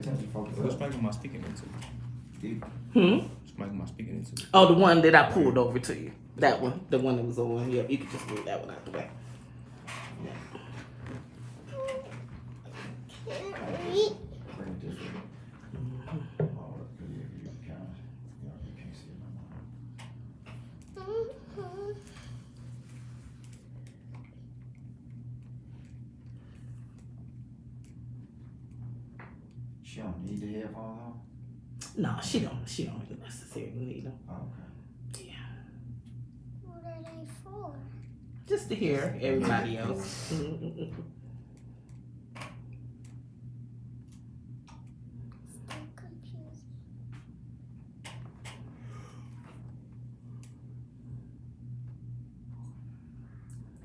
Which mic am I speaking into? Which mic am I speaking into? Oh, the one that I pulled over to you. That one. The one that was on. Yeah, you can just move that one out the way. She don't need the headphones on? No, she don't necessarily need them. Oh, okay. Yeah. What are they for? Just to hear everybody else. So confusing.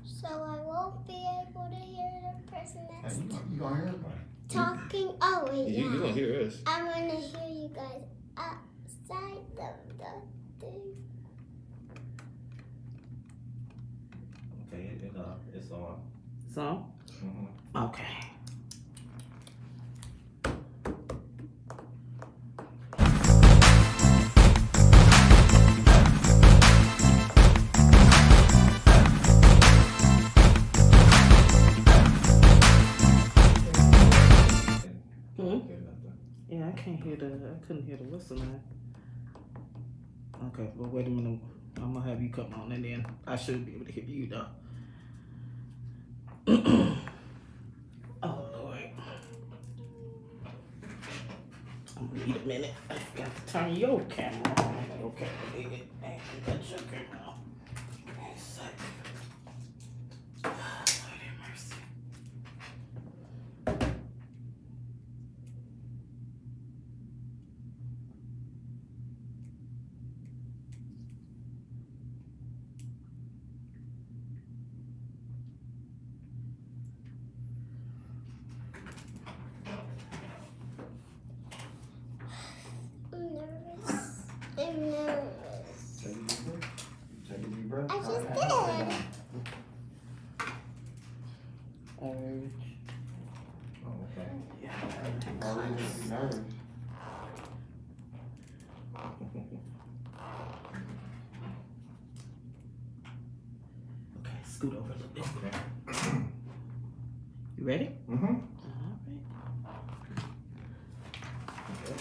So I won't be able to hear the person Hey, that's you gonna hear everybody? talking. Oh wait, You gonna yeah. hear us? I'm gonna hear you guys outside the thing. Okay, it's on. So, Mm-hmm. okay. Yeah, I couldn't hear the whistle now. Okay, well wait a minute. I'm gonna have you come on and then I should be able to hear you though. Oh Lord. I'm gonna need a minute. I forgot to turn your camera on. Okay, I got your camera on. One sec. Lord have mercy. I'm nervous. I'm nervous. Take a deep breath. I just Alright, did. Oh, okay. Already be nervous. Okay, scoot over a little bit. You ready? Mm-hmm.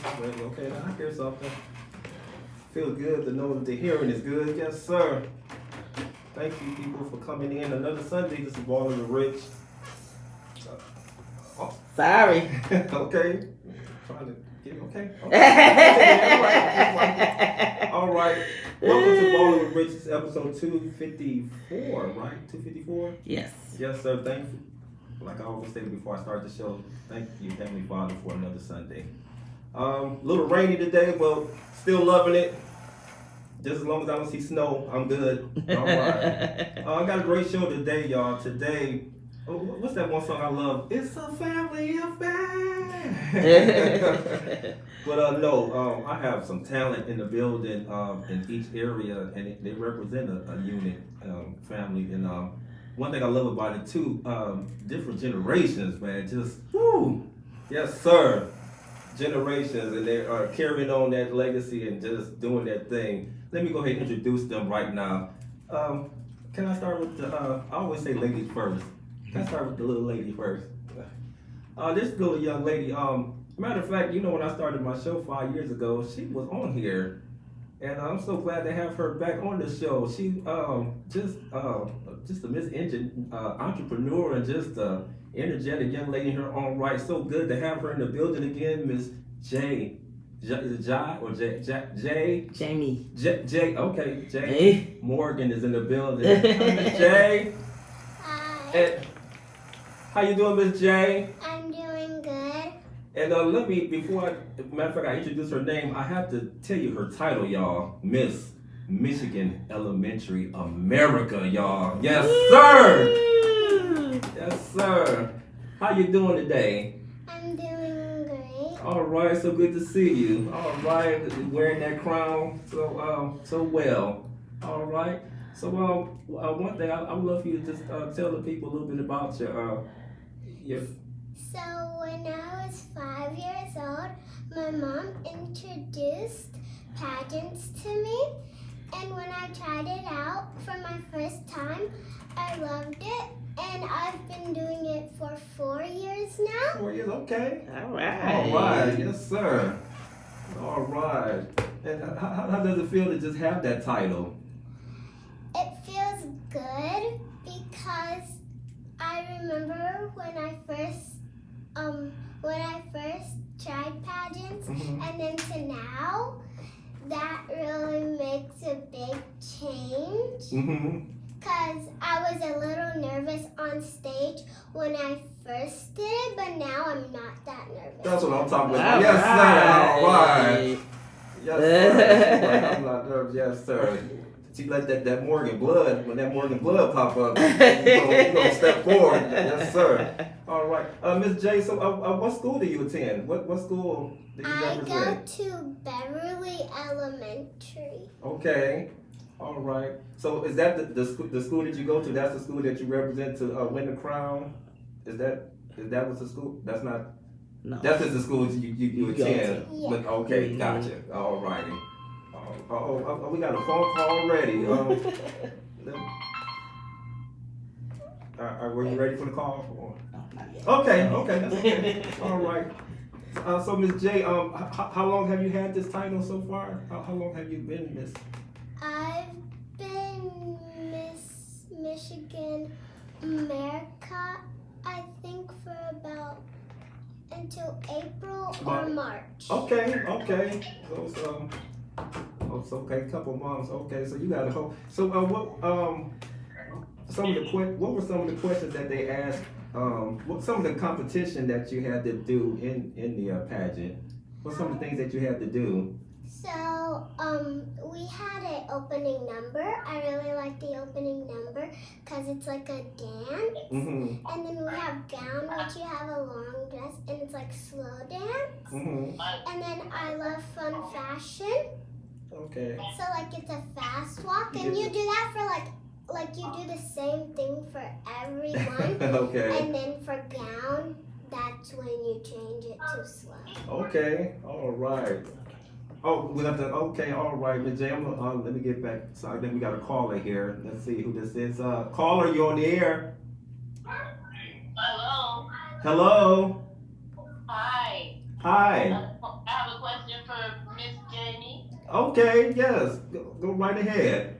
All right. Okay, now I hear something. Feel good to know that the hearing is good. Yes, sir. Thank you, people, for coming in. Another Sunday. This is Ballin and Rich. Sorry. Okay. Trying to get okay. Okay. All right. Welcome to Ballin with Rich. It's episode 254, right? 254? Yes. Yes, sir. Thank you. Like I always say before I start the show, thank you, Heavenly Father, for another Sunday. A little rainy today, but still loving it. Just as long as I don't see snow, I'm good. All right. I got a great show today, y'all. Today, what's that one song I love? It's a family affair. But no, I have some talent in the building in each area, and they represent a unit, family. And one thing I love about it too, different generations, man. Just whoo, yes, sir. Generations, and they are carrying on that legacy and just doing that thing. Let me go ahead and introduce them right now. Can I start with the, I always say ladies first. Can I start with the little lady first? This little young lady, matter of fact, you know when I started my show 5 years ago, she was on here. And I'm so glad to have her back on the show. She just a entrepreneur and just energetic young lady in her own right. So good to have her in the building again, Miss J. Is it Jai or J? Jamie. J. Okay, J. Hey. Morgan is in the building. Miss J. Hi. And how you doing, Miss J? I'm doing good. And let me, matter of fact, I introduce her name, I have to tell you her title, y'all. Miss Michigan Elementary America, y'all. Yes, sir. Yes, sir. How you doing today? I'm doing great. All right, so good to see you. All right, wearing that crown so well. All right. So one thing I would love for you to just tell the people a little bit about your So when I was 5 years old, my mom introduced pageants to me. And when I tried it out for my first time, I loved it. And I've been doing it for 4 years now. 4 years, okay. All right. All right, yes, sir. All right. And how does it feel to just have that title? It feels good because I remember when I first tried pageants, and then to now, that really makes a big change. Because I was a little nervous on stage when I first did it, but now I'm not that nervous. That's what I'm talking about. All Yes, sir. All right. right. Yes, sir. I'm not nervous. Yes, sir. She let that Morgan blood, when that Morgan blood pop up, you gonna step forward. Yes, sir. All right. Miss J, so what school do you attend? What school do you I represent? go to Beverly Elementary. Okay. All right. So is that the school that you go to? That's the school that you represent to win the crown? Is that what's the school? That's not. No. That's just the school you attend. Yeah. But okay, gotcha. All righty. Oh, we got a phone call already. Were you ready for the call? No, not yet. Okay, that's okay. All right. So Miss J, how long have you had this title so far? How long have you been Miss? I've been Miss Michigan America, I think, for about until April or March. Okay. So it's okay, a couple months. Okay, so you got a whole. So what were some of the questions that they asked? What some of the competition that you had to do in the pageant? What some of the things that you had to do? So, we had an opening number. I really like the opening number because it's like a dance. Mm-hmm. And then we have gown, which you have a long dress, and it's like slow dance. Mm-hmm. And then I love fun fashion. Okay. So, like, it's a fast walk, and you do that for like you do the same thing for everyone. Okay. And then for gown, that's when you change it to slow. Okay. All right. Oh, we got the okay. All right, Miss J. Let me get back. So I think we got a caller here. Let's see who this is. Caller, you on the air? Hello. Hello. Hi. Hi. I have a question for Miss Jamie. Okay. Yes. Go right ahead.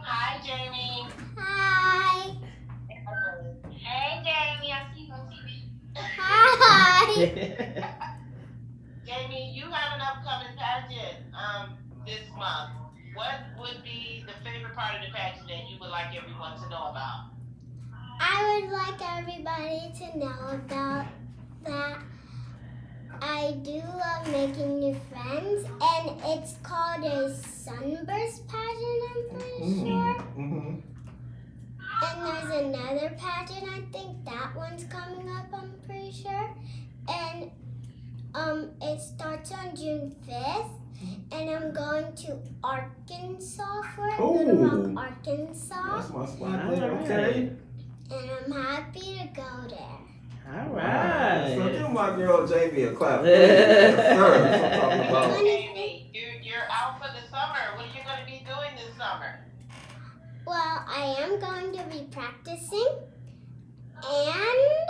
Hi, Jamie. Hi. Hey, Jamie. I see you on TV. Hi. Jamie, you have an upcoming pageant this month. What would be the favorite part of the pageant that you would like everyone to know about? I would like everybody to know about that I do love making new friends, and it's called a sunburst pageant, I'm pretty sure. Mm-hmm. And there's another pageant, I think that one's coming up, I'm pretty sure. And it starts on June 5th, and I'm going to Arkansas for it, Little Rock, Arkansas. That's my spot there. Okay. And I'm happy to go there. All right. So give my girl Jamie a clap. Yes, sir. That's what I'm talking about. Jamie, you're out for the summer. What are you going to be doing this summer? Well, I am going to be practicing, and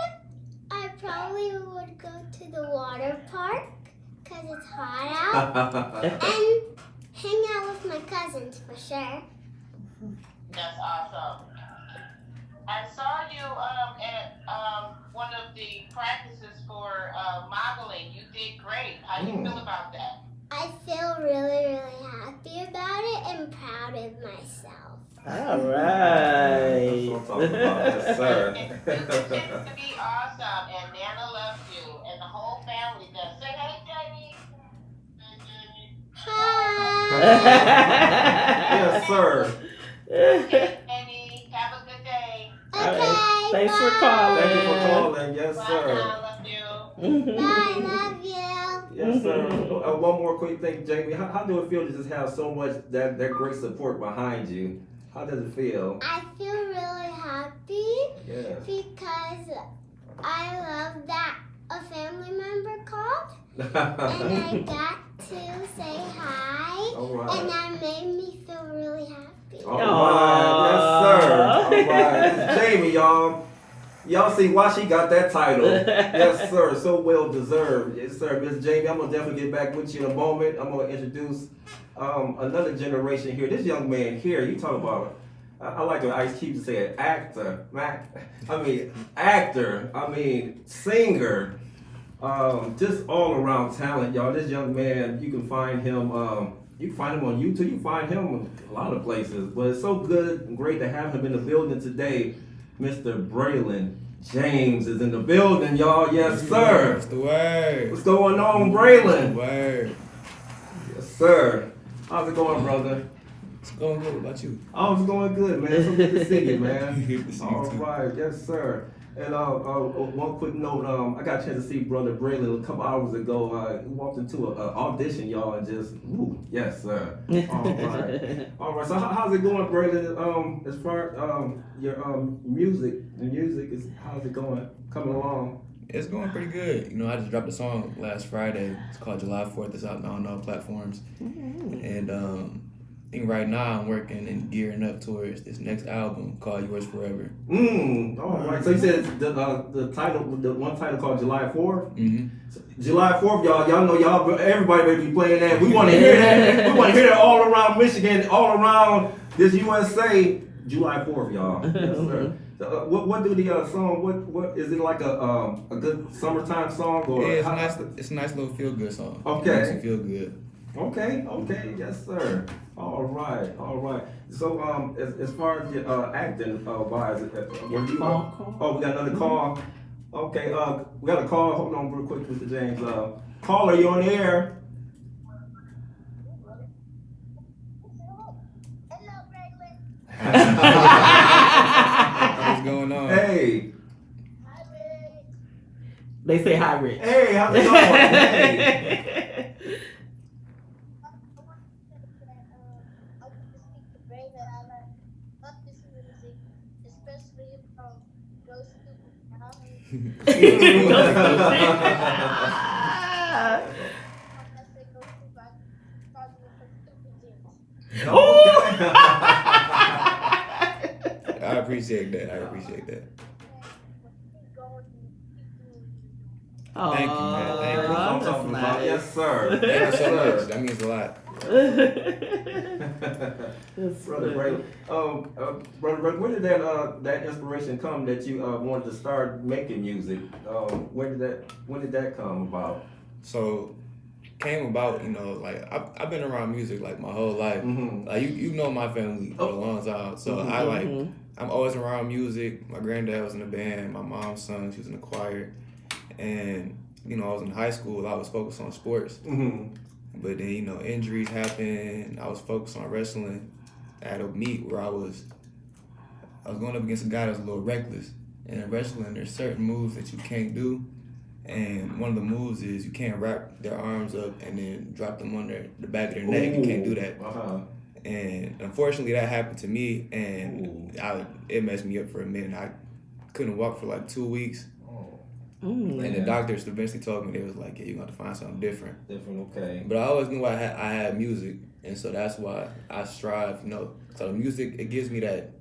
I probably would go to the water park because it's hot out, and hang out with my cousins for sure. That's awesome. I saw you at one of the practices for modeling. You did great. How do you feel about that? I feel really, really happy about it and proud of myself. All That's right. what I'm talking about. Yes, sir. You continue to be awesome, and Nana loves you, and the whole family does. Say hey, Jamie. Hey, Jamie. Hi. Yes, sir. Hey, Jamie. Have a good day. Okay. Thanks for bye. calling. Thank you for calling. Yes, Bye sir. now. Love you. Bye. Love you. Yes, sir. One more quick thing, Jamie. How do it feel to just have so much that great support behind you? How does it feel? I feel really happy Yes. because I love that a family member called, and I got to say hi, All right. and that made me feel really happy. All right, yes sir. All right, it's Jamie, y'all. Y'all see why she got that title? Yes sir, so well deserved. Yes sir, Miss Jamie. I'm gonna definitely get back with you in a moment. I'm gonna introduce another generation here. This young man here, you talk about. I like what Ice Cube said, actor, singer, just all around talent, y'all. This young man, you can find him on YouTube, you can find him in a lot of places, but it's so good and great to have him in the building today. Mr. Ballin James is in the building, y'all. Yes, sir. What's the word? What's going on, Ballin? Word. Yes, sir. How's it going, brother? It's going good. What about you? Oh, it's going good, man. So good to see you, man. Good to see you, All too. right, yes, sir. And one quick note, I got a chance to see Brother Ballin a couple hours ago. He walked into an audition, y'all, and just, woo, yes, sir. All right. All right, so how's it going, Ballin? As far as your music, how's it going? Coming along? It's going pretty good. You know, I just dropped a song last Friday. It's called July 4th. It's out now on all platforms. And I think right now I'm working and gearing up towards this next album called Yours Forever. All right. So you said the title, the one title called July 4th? Mm-hmm. July 4th, y'all know everybody better be playing that. We want to hear that. We want to hear that all around Michigan, all around this USA. July 4th, y'all. Yes, sir. So, what do the song? What is it like a good summertime song or? Yeah, it's a nice little feel good song. Okay. It makes you feel good. Okay, yes, sir. All right. So, as far as your acting wise, were you? Oh, we got another call. Okay, we got a call. Hold on, real quick, Mr. James. Caller, you on the air? What's going on? Hey. They say hi, Rich. Hey, how's it going? Hey. I appreciate that. Thank you, man. Thank you. I'm talking about. Yes, sir. Thank you so much. That means a lot. Brother Bray, Brother Bray, where did that inspiration come that you wanted to start making music? When did that come about? So, came about, you know, like I've been around music like my whole life. Mm-hmm. Like you know my family for a long time. So I'm always around music. My granddad was in a band. My mom's son, she was in the choir. And, you know, I was in high school. I was focused on sports. Mm-hmm. But then, you know, injuries happened. I was focused on wrestling. I had a meet where I was going up against a guy that was a little reckless. And in wrestling, there's certain moves that you can't do. And one of the moves is you can't wrap their arms up and then drop them under the back of their neck. You can't do that. Uh-huh. And unfortunately, that happened to me, and it messed me up for a minute. I couldn't walk for like 2 weeks. And the doctors eventually told me, they was like, yeah, you're going to find something different. Okay. But I always knew I had music, and so that's why I strive, you know. So the music, it gives me that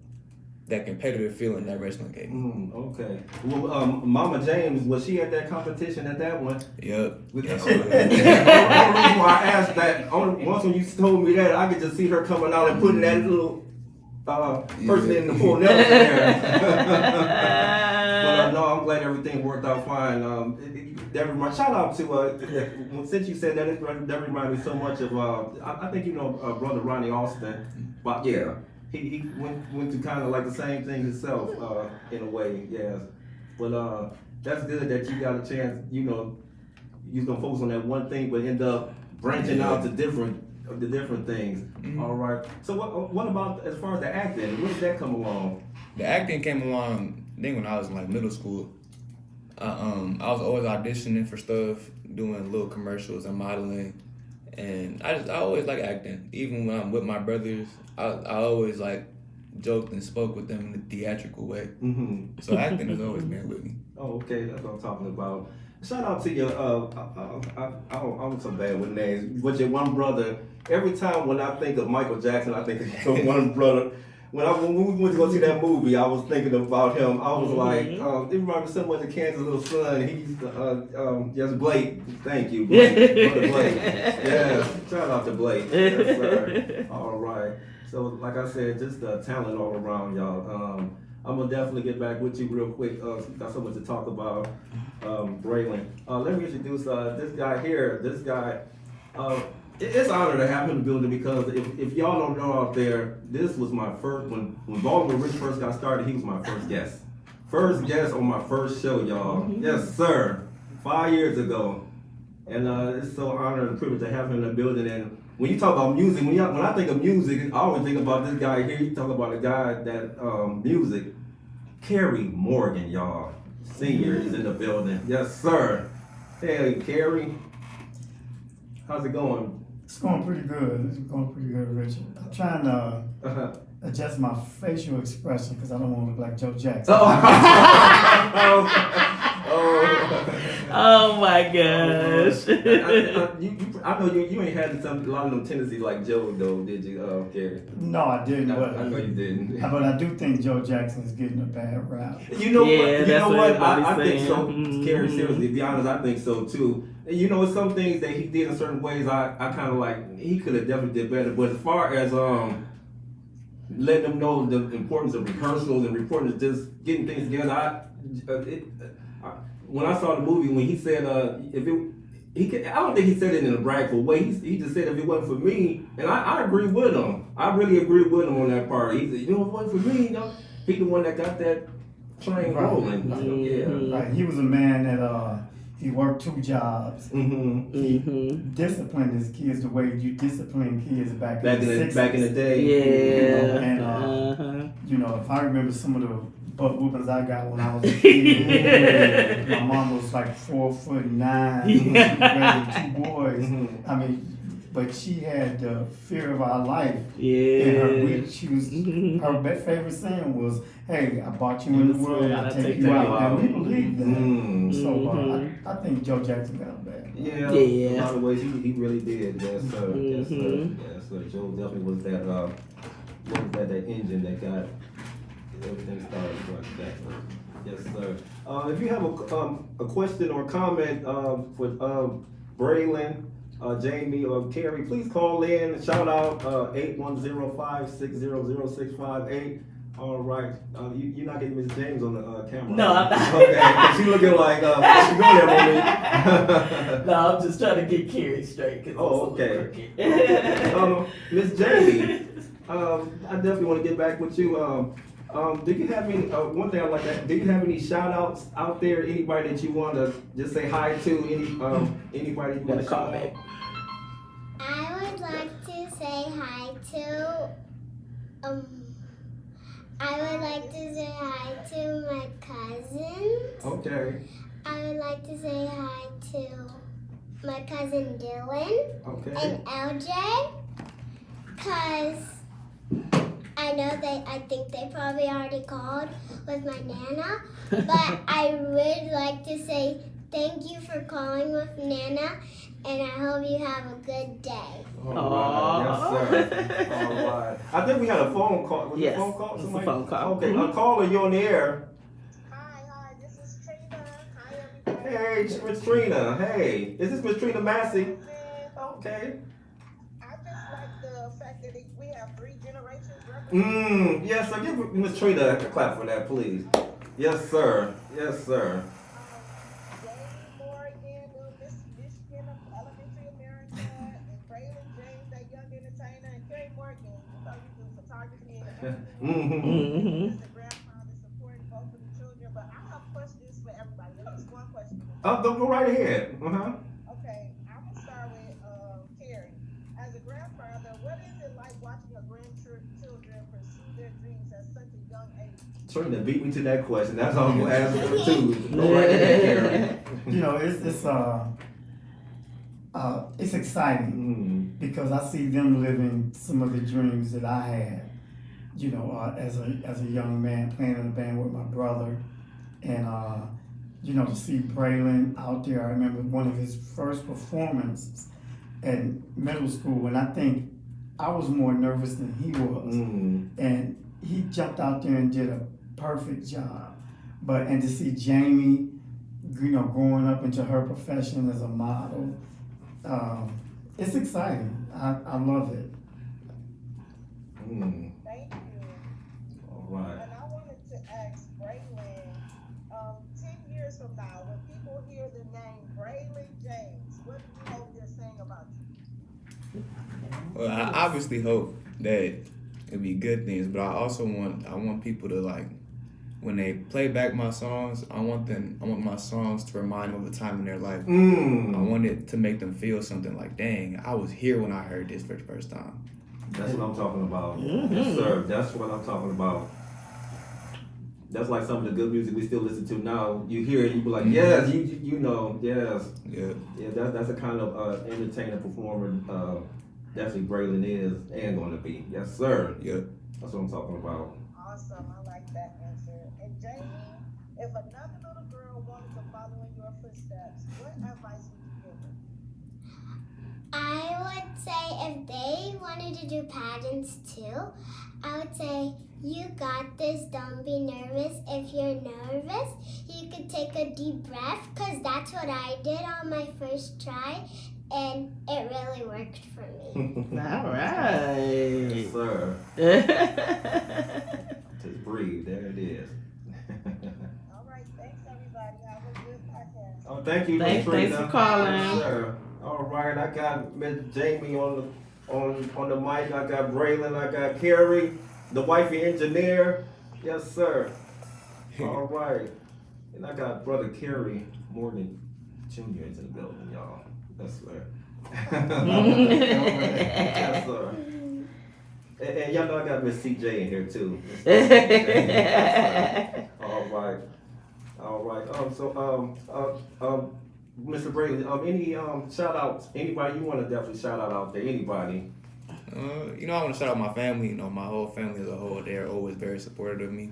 competitive feeling that wrestling gave me. Okay. Well, Mama James, was she at that competition at that one? Yep. Yes, the only reason why I asked that, once when you told me that, I could just see her coming out and putting that little person in the full Nelson there. But no, I'm glad everything worked out fine. Shout out to, since you said that, that reminded me so much of, I think you know Brother Ronnie Austin. But yeah, he went through kind of like the same thing himself, in a way, yes. But that's good that you got a chance, you know, you're gonna focus on that one thing, but end up branching out to different things. Mm-hmm. All right. So what about as far as the acting? When did that come along? The acting came along, I think when I was in like middle school. I was always auditioning for stuff, doing little commercials and modeling, and I always like acting. Even when I'm with my brothers, I always like joked and spoke with them in a theatrical way. Mm-hmm. So acting has always been with me. Oh, okay, that's what I'm talking about. Shout out to your, I'm so bad with names, but your one brother. Every time when I think of Michael Jackson, I think of your one brother. When we went to go see that movie, I was thinking about him. I was like, it reminded me so much of Kansas' little son. He's, yes, Blake. Thank you, Blake. Brother Blake. Yeah, shout out to Blake. Yes, sir. All right. So, like I said, just talent all around, y'all. I'm gonna definitely get back with you real quick. Got so much to talk about. B.A.L.L.I.N. Let me introduce this guy here. This guy, it's an honor to have him in the building because if y'all don't know out there, this was my first, when Ballin Rich first got started, he was my first guest. First guest on my first show, y'all. Yes, sir. 5 years ago. And it's so honored and privileged to have him in the building. And when you talk about music, when I think of music, I always think about this guy here. You talk about a guy that music. Kerry Morgan, y'all. Senior is in the building. Yes, sir. Hey, Kerry. How's it going? It's going pretty good. It's going pretty good, Richard. I'm trying to adjust my facial expression because I don't want to look like Joe Jackson. Oh my gosh. I know you ain't had a lot of them tendencies like Joe though, did you, Kerry? No, I didn't. I know you didn't. But I do think Joe Jackson is getting a bad rap. You know Yeah, what? You that's know what what? I everybody's think so. saying. Kerry, seriously, to be honest, I think so too. And you know, some things that he did in certain ways, I kind of like. He could have definitely did better. But as far as letting them know the importance of rehearsals and importance of just getting things together, when I saw the movie, when he said I don't think he said it in a bragful way. He just said if it wasn't for me, and I agree with him. I really agree with him on that part. He said, you know, if it wasn't for me, you know, he the one that got that train rolling. Yeah. Right. He was a man that he worked 2 jobs. He disciplined his kids the way you discipline kids back in the 60s. Back in the day. Yeah. And you know, if I remember some of the butt whoopings I got when I was a kid, my mom was like 4'9", she raised 2 boys. I mean, but she had the fear of our life. In her wit. She was her favorite saying was, "Hey, I brought you in the world, I'll take you out," and we believed that. So I think Joe Jackson got it bad. Yeah, in a lot of ways he really did. Yes, sir. Yes, sir. Yes, sir. Joe definitely was that engine that got everything started like that. Yes, sir. If you have a question or comment for B.A.L.L.I.N, Jamie or Kerry, please call in. Shout out 810-560-0658. All right. You're not getting Miss James on the camera. No, I'm not. Okay. She looking like what's she doing there, mommy? No, I'm just trying to get Kerry straight. Oh, okay. Miss Jamie, I definitely want to get back with you. Do you have any, one thing I like that, do you have any shout outs out there? Anybody that you want to just say hi to? Anybody you want to shout out? I would like to say hi to, I would like to say hi to my cousins. Okay. I would like to say hi to my cousin Dylan Okay. and LJ, because I think they probably already called with my Nana, but I would like to say thank you for calling with Nana, and I hope you have a good day. All right. Yes, sir. All right. I think we had a phone call. Was it a phone call? It's a phone call. Okay, caller, you on the air. Hi, this is Trina. Hi, everybody. Hey, Miss Trina. Hey, is this Miss Trina Massey? Okay. I just like the fact that we have 3 generations represented. Yes, sir. Give Miss Trina a clap for that, please. Yes, sir. Yes, sir. James Morgan, Miss Michigan Elementary America, and Braylon James, that young entertainer, and Kerry Morgan, so you do photography and as a grandfather supporting both of the children. But I have questions for everybody. At least one question. Go right ahead. Okay, I'm gonna start with Kerry. As a grandfather, what is it like watching your grandchildren pursue their dreams at such a young age? Trina beat me to that question. That's all I'm gonna ask her too. Go right ahead, Kerry. You know, it's exciting because I see them living some of the dreams that I had. as a young man playing in a band with my brother, and to see Braylon out there. I remember one of his first performances in middle school, and I think I was more nervous than he was, and he jumped out there and did a perfect job. And to see Jamie, growing up into her profession as a model, it's exciting. I love it. Thank you. All right. And I wanted to ask Braylon, 10 years from now, when people hear the name Braylon James, what do you hope they're saying about you? Well, I obviously hope that it'll be good things, but I also want people to, like, when they play back my songs, I want my songs to remind them of a time in their life. I want it to make them feel something like, dang, I was here when I heard this for the first time. That's what I'm talking about. Yes, sir. That's what I'm talking about. That's like some of the good music we still listen to now. You hear it, you be like, yes, you know, yes. Yeah. Yeah, that's the kind of entertainer performer definitely Braylon is and going to be. Yes, sir. Yeah. That's what I'm talking about. Awesome. I like that answer. And Jamie, if another little girl wanted to follow in your footsteps, what advice would you give her? I would say if they wanted to do pageants too, I would say, you got this, don't be nervous. If you're nervous, you could take a deep breath, because that's what I did on my first try, and it really worked for me. All right. Yes, sir. Just breathe. There it is. All right. Thanks, everybody. Have a good podcast. Oh, thank you, Thanks Trina. for calling. Yes, sir. All right, I got Miss Jamie on the mic. I got Braylon. I got Carrie, the wifey engineer. Yes, sir. All right, and I got brother Carrie Morgan Jr. in the building, y'all. That's right. Yes, sir. And y'all know I got Miss CJ in here too. Yes, sir. All right. Mr. Braylon, any shout outs? Anybody you want to definitely shout out there? Anybody? I want to shout out my family. My whole family as a whole. They're always very supportive of me.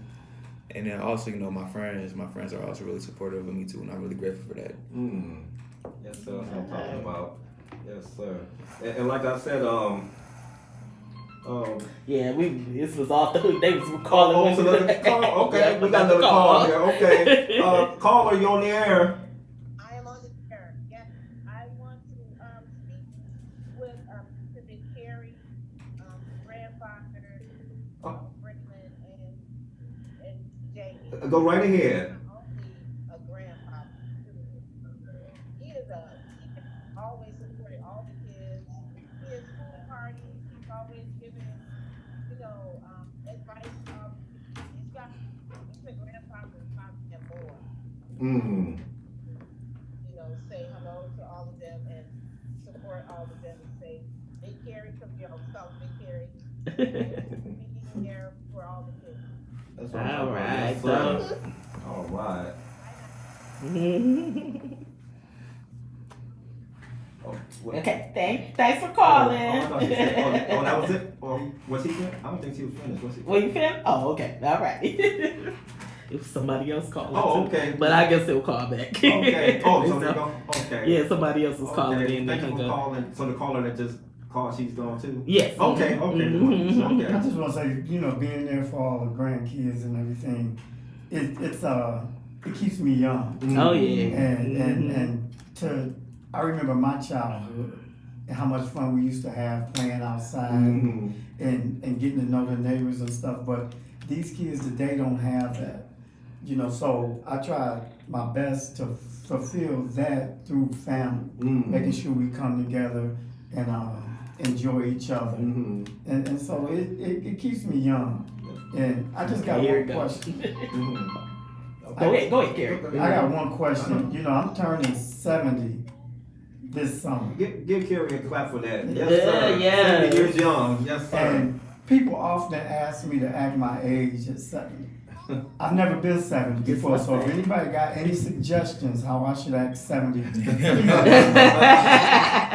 And then also, my friends. My friends are also really supportive of me too, and I'm really grateful for that. Yes, sir. That's what I'm talking about. Yes, sir. And like I said, yeah, this was off the hook. They was calling. So another call. Okay, Yeah, we got another call here. Okay, caller, you on the air? I am on the air. Yes, I want to speak with Pacific Carrie, grandfather, Brickman, and Jamie. Go right ahead. Not only a grandfather, he has always supported all the kids. His school parties, he's always given, advice. He's a grandfather, father, and more. Say hello to all of them and support all of them and say, Big Carrie, come here, South Big Carrie. Being there for all the kids. That's what I'm All talking right, about. Yes, sir. All right. Okay, thanks for calling. Oh, that was it? Or was he finished? I don't think he was finished. Was he? Well, you finished? Oh, okay. All right. If somebody else calling. Oh, too. okay. But I guess they'll call back. Okay. Oh, so they go. Okay. Yeah, somebody else was calling Okay. in. Thank They you hung for up. calling. So the caller that just called, she's gone too? Yes. Okay. Mhm. I Okay. just want to say, being there for all the grandkids and everything, it keeps me young. Oh yeah. And I remember my childhood and how much fun we used to have playing outside and getting to know the neighbors and stuff. But these kids today don't have that. So I try my best to fulfill that through family, making sure we come together and enjoy each other. And so it keeps me young. And I just got Here one it goes. question. Go ahead, Gary. I got one question. I'm turning 70 this summer. Give Carrie a clap for that. Yes, Yeah, sir. yeah. 70 years young. Yes, sir. And people often ask me to act my age at 70. I've never been 70 before, so if anybody got any suggestions how I should act 70,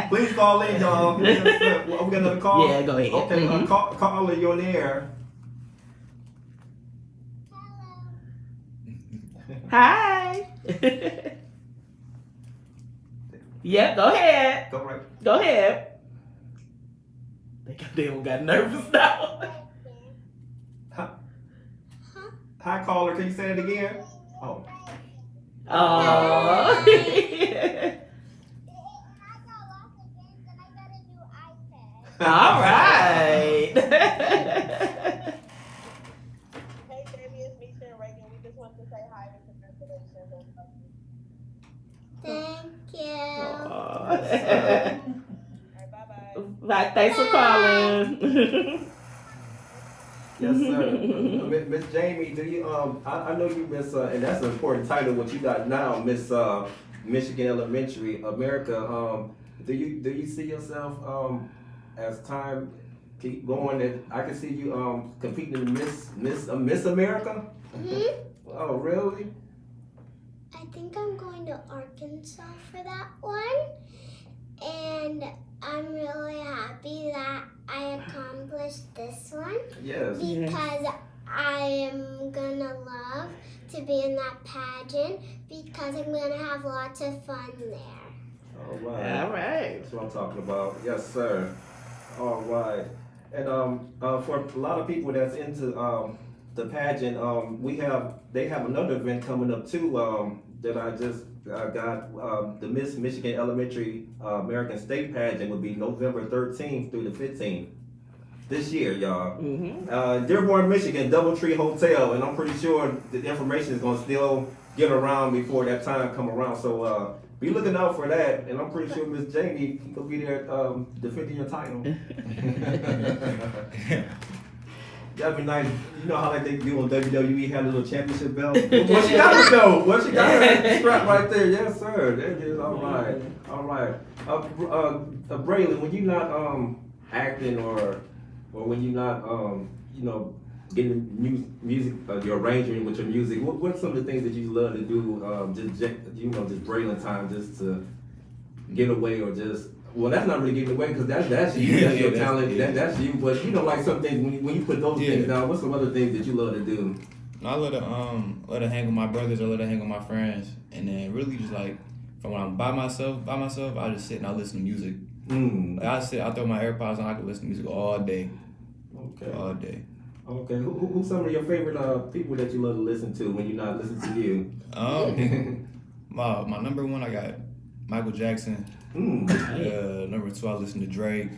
Please call in, y'all. Yes, sir. We got another call? Yeah, go ahead. Okay, caller, you're on the air. Hi. Yeah, go ahead. Go right. Go ahead. They don't got nervous now. Hi, caller. Can you say it again? Oh. Oh. All right. Hey, Jamie, it's Misha and Reagan. We just wanted to say hi and congratulations. Thank you. Aw. All right, bye-bye. Bye. Thanks for calling. Yes, sir. Miss Jamie, do you I know you Miss and that's an important title what you got now, Miss Michigan Elementary America. Do you see yourself as time keep going that I can see you competing in Miss America? Oh, really? I think I'm going to Arkansas for that one. And I'm really happy that I accomplished this one. Yes. Because I am gonna love to be in that pageant because I'm gonna have lots of fun there. All right. All right. That's what I'm talking about. Yes, sir. All right. And for a lot of people that's into the pageant, they have another event coming up too. That I got the Miss Michigan Elementary American State Pageant would be November 13th through the 15th this year, y'all. Dearborn, Michigan, Doubletree Hotel, and I'm pretty sure the information is gonna still get around before that time come around. So be looking out for that, and I'm pretty sure Miss Jamie will be there defending your title. That'd be nice. You know how like they do on WWE, have a little championship belt? Well, she got it though. Well, she got her strap right there. Yes, sir. There it is. All right. All right. Braylon, when you're not acting or when you're not getting music, your arranging with your music, what's some of the things that you love to do? Just Braylon time, just to get away or just. Well, that's not really getting away because that's you. That's your talent. That's you. But like some things when you put those things down, what's some other things that you love to do? I love to hang with my brothers. I love to hang with my friends, and then really just like from when I'm by myself, I just sit and I listen to music. Like I throw my AirPods on. I can listen to music all day. Okay. All day. Okay. Who's some of your favorite people that you love to listen to when you're not listening to you? My number one, I got Michael Jackson. Number two, I listen to Drake,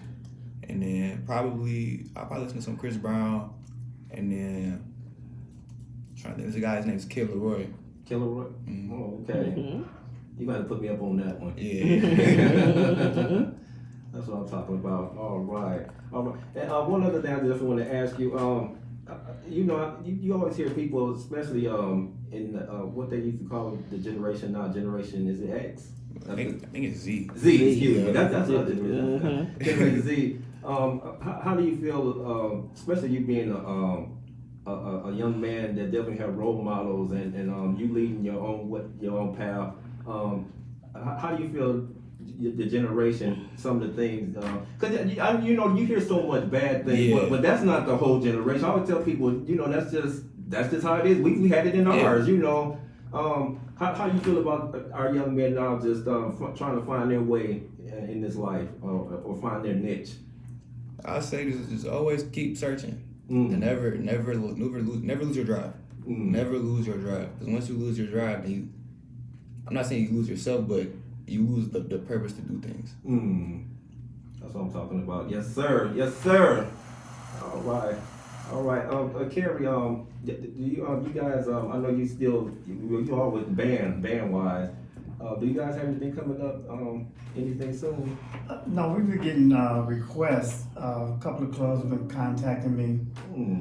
and then I'll probably listen to some Chris Brown, and then I'm trying to think. There's a guy, his name's Kid Leroy. Kid Leroy? Oh, okay. You gotta put me up on that one. Yeah. That's what I'm talking about. All right. And one other thing I just want to ask you. You always hear people, especially in what they used to call the generation now. Generation is it X? I think it's Z. Z, excuse me. That's what Generation Z. How do you feel, especially you being a young man that definitely have role models and you leading your own path? How do you feel the generation, some of the things? Because you hear so much bad things, but that's not the whole generation. I always tell people, that's just how it is. We had it in ours, How do you feel about our young men now just trying to find their way in this life or find their niche? I say just always keep searching and never lose your drive. Never lose your drive, because once you lose your drive, then I'm not saying you lose yourself, but you lose the purpose to do things. That's what I'm talking about. Yes, sir. Yes, sir. All right. Carrie, do you guys? I know you still you always band wise. Do you guys have anything coming up? Anything soon? No, we've been getting requests. A couple of clubs have been contacting me,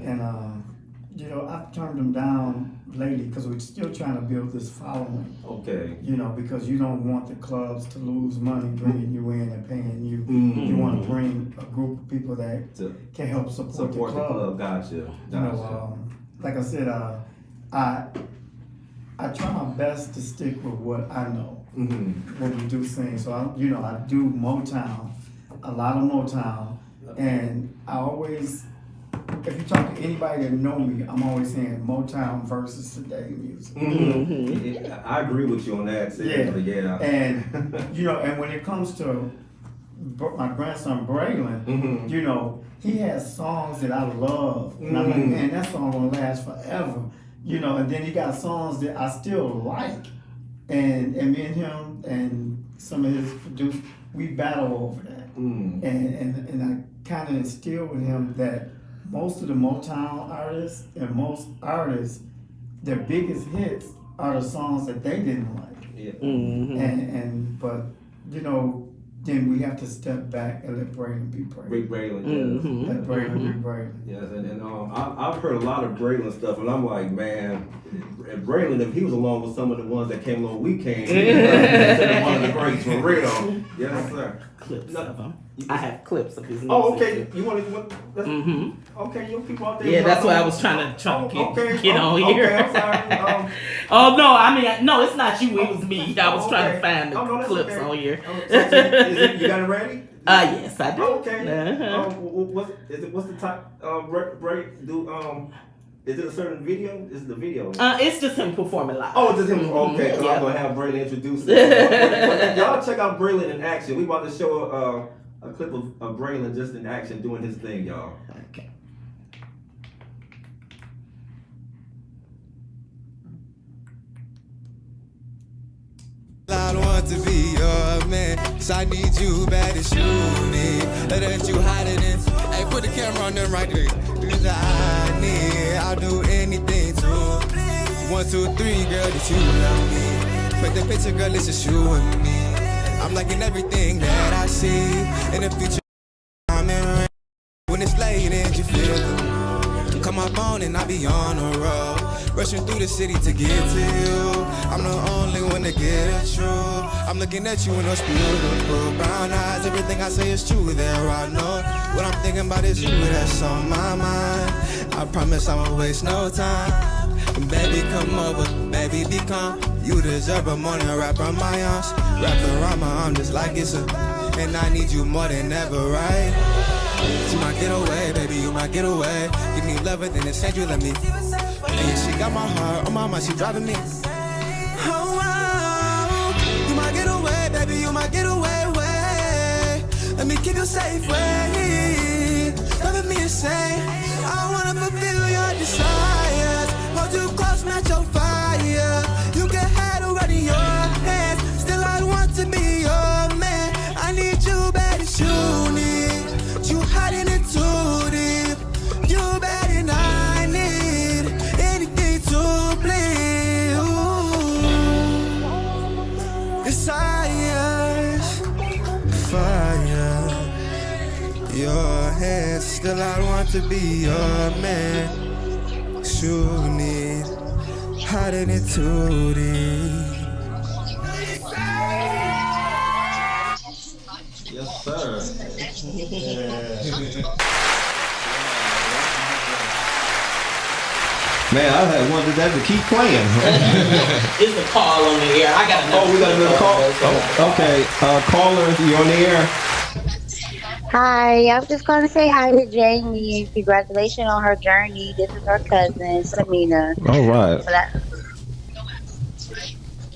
and I've turned them down lately because we're still trying to build this following. Okay. Because you don't want the clubs to lose money bringing you in and paying you. You want to bring a group of people that can help support the club. Gotcha. Like I said, I try my best to stick with what I know when we do things. So I do Motown, a lot of Motown, and I always if you talk to anybody that know me, I'm always saying Motown versus today music. I agree with you on that. Yeah. And you know, and when it comes to my grandson Braylon, you know, he has songs that I love, and I'm like, man, that song gonna last forever. You know, and then he got songs that I still like, and me and him and some of his producers, we battle over that, and I kind of instill with him that most of the Motown artists and most artists, their biggest hits are the songs that they didn't like. Yeah. But you know, then we have to step back and let Braylon be Braylon. Big Ballin, yes. Let Braylon be Braylon. Yes, and I've heard a lot of Braylon stuff, and I'm like, man, Braylon, if he was along with some of the ones that came along, we came. Considered one of the greats for real. Yes, sir. Clips of him. I have clips of his music. Oh, okay. You want to? Okay, you people out there. Yeah, that's what I was trying to get on here. Okay, I'm sorry. Oh no, I mean, no, it's not you. It was me. I was trying to find the clips on here. You got it ready? Yes, I do. Okay. What's the type? Is it a certain video? Is it the video? It's just him performing live. Oh, it's just him. Okay, so I'm gonna have Braylon introduce it. Y'all check out Braylon in action. We about to show a clip of Braylon just in action doing his thing, y'all. Okay. I want to be your man, so I need you bad as you need. That you hiding in. Hey, put the camera on them right there. Do that I need. I'll do anything to. 1, 2, 3, girl, that you love me. Put the picture, girl, it's just you and me. I'm liking everything that I see. In the future, I'm in rain. When it's late and you feel the come up on and I be on the road. Rushing through the city to get to you. I'm the only one to get it true. I'm looking at you in those beautiful brown eyes. Everything I say is true, there I know. What I'm thinking about is you, that's on my mind. I promise I won't waste no time. Baby, come over, baby, be calm. You deserve a morning wrap on my arms. Wrap around my arm just like it's a. And I need you more than ever, right? You might get away, baby, you might get away. Give me love, then it said you let me. And she got my heart on my mind, she driving me. Oh, wow. You might get away, baby, you might get away, way. Let me keep you safe, way. Loving me insane. I wanna fulfill your desires. Hold you close, match your fire. You can have it right in your hands. Still, I want to be your man. I need you bad as you need. You hiding it too deep. You bad and I need anything to please. Desires, fire. Your hands, still I want to be your man. You need hiding it too deep. Yes, sir. Man, I had wanted that to keep playing. It's a call on the air. I got another. Oh, we got another call. Oh, okay, caller, you on the air? Hi, I'm just going to say hi to Jamie and congratulations on her journey. This is her cousin, Samina. All right.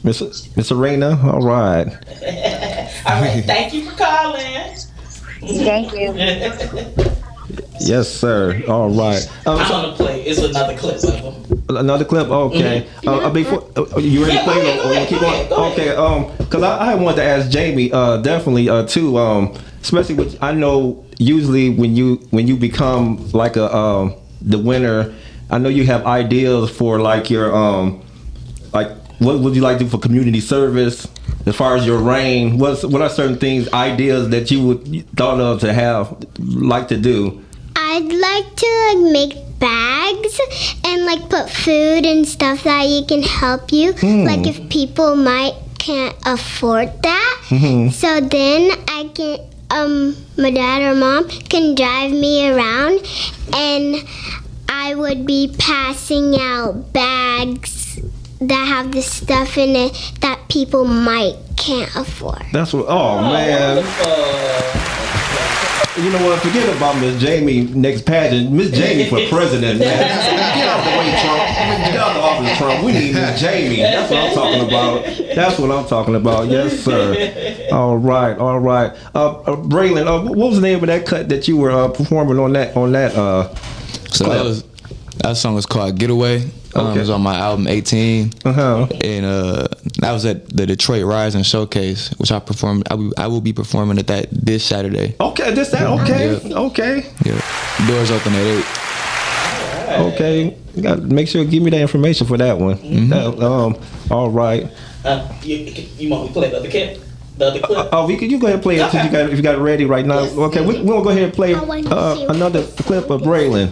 Miss Arena, all right. All right, thank you for calling. Thank you. Yes, sir. All right. I'm going to play. It's another clip of them. Another clip? Okay. Before you ready to play? Or keep going? Okay. Because I wanted to ask Jamie, definitely too. Especially with, I know usually when you become like the winner, I know you have ideas for like your like what would you like to do for community service as far as your reign. What are certain things, ideas that you would thought of to have like to do? I'd like to like make bags and like put food and stuff that you can help you. Like if people can't afford that, so then I can. My dad or mom can drive me around and I would be passing out bags that have the stuff in it that people can't afford. That's what, oh man. You know what? Forget about Miss Jamie next pageant. Miss Jamie for president, man. Get out the way, Trump. Get out the office, Trump. We need Miss Jamie. That's what I'm talking about. That's what I'm talking about. Yes, sir. All right. Braylon, what was the name of that cut that you were performing on that? So that song was called Getaway. It was on my album 18. And that was at the Detroit Rising Showcase, which I performed. I will be performing at that this Saturday. Okay. Yeah. Doors open at 8. Okay. You got to make sure you give me that information for that one. All right. You want me to play the other clip? The other clip? You go ahead and play it if you got it ready right now. Yes. Okay, we're going to go ahead and play another clip of Braylon.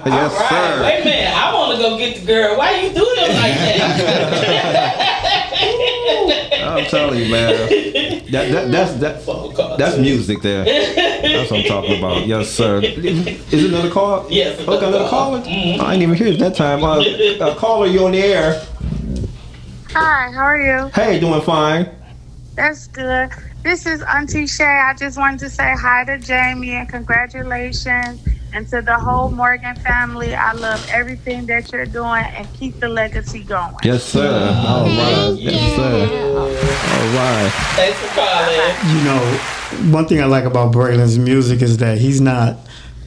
Yes, right. sir. Wait a minute. I want to go get the girl. Why you do them like that? I'm telling you, man. That's music there. That's what I'm talking about. Yes, sir. Is it another call? Yes. Okay, another caller? I didn't even hear it that time. Caller, you on the air. Hi, how are you? Hey, doing fine. That's good. This is Auntie Shay. I just wanted to say hi to Jamie and congratulations. And to the whole Morgan family, I love everything that you're doing and keep the legacy going. Yes, sir. All right. Yes, sir. All right. Thanks for calling. You know, one thing I like about Braylon's music is that he's not,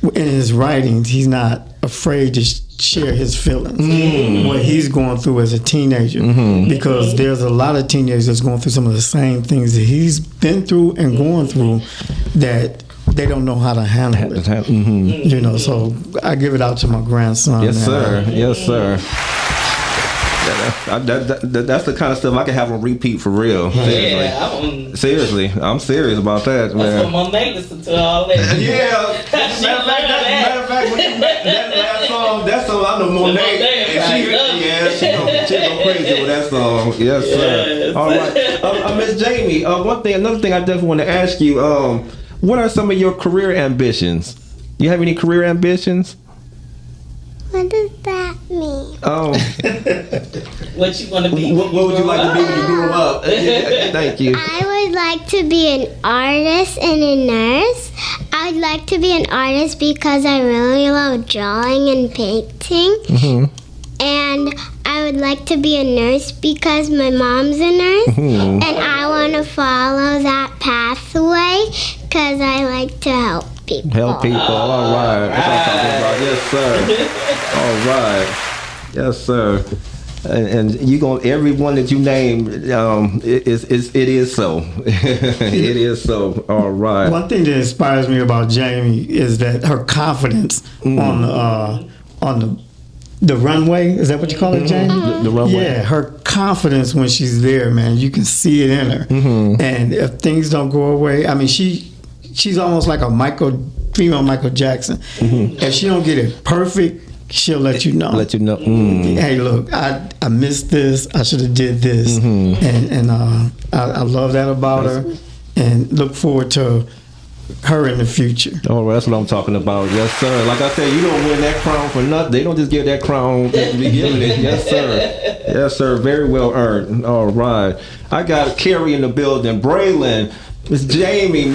in his writings, he's not afraid to share his feelings, what he's going through as a teenager, because there's a lot of teenagers going through some of the same things that he's been through and going through that they don't know how to handle it. You know, so I give it out to my grandson. Yes, now. sir. Yes, sir. That's the kind of stuff I can have on repeat for real. Seriously. Seriously, I'm serious about that, man. That's what Monet listened to all that. Yeah. Matter of fact, that last song, that song, I know Monet. And she go crazy with that song. Yes, sir. Yes. All right. Miss Jamie, another thing I definitely want to ask you, what are some of your career ambitions? You have any career ambitions? What does that mean? Oh. What you want to be? What would you like to be when you grow up? Thank you. I would like to be an artist and a nurse. I would like to be an artist because I really love drawing and painting. And I would like to be a nurse because my mom's a nurse. And I want to follow that pathway because I like to help people. Help people. All right. That's what I'm talking about. Yes, sir. All right. Yes, sir. And you gonna everyone that you name, it is so. It is so. All right. One thing that inspires me about Jamie is that her confidence on the runway. Is that what you call it, Jamie? The runway. Yeah, her confidence when she's there, man. You can see it in her. And if things don't go away, I mean, she's almost like a female Michael Jackson. If she don't get it perfect, she'll let you know. Hey, look, I missed this. I should have did this. And I love that about her, and look forward to her in the future. Oh, that's what I'm talking about. Yes, sir. Like I said, you don't win that crown for nothing. They don't just give that crown to be giving it. Yes, sir. Yes, sir. Very well earned. All right. I got Carrie in the building. Ballin, Miss Jamie,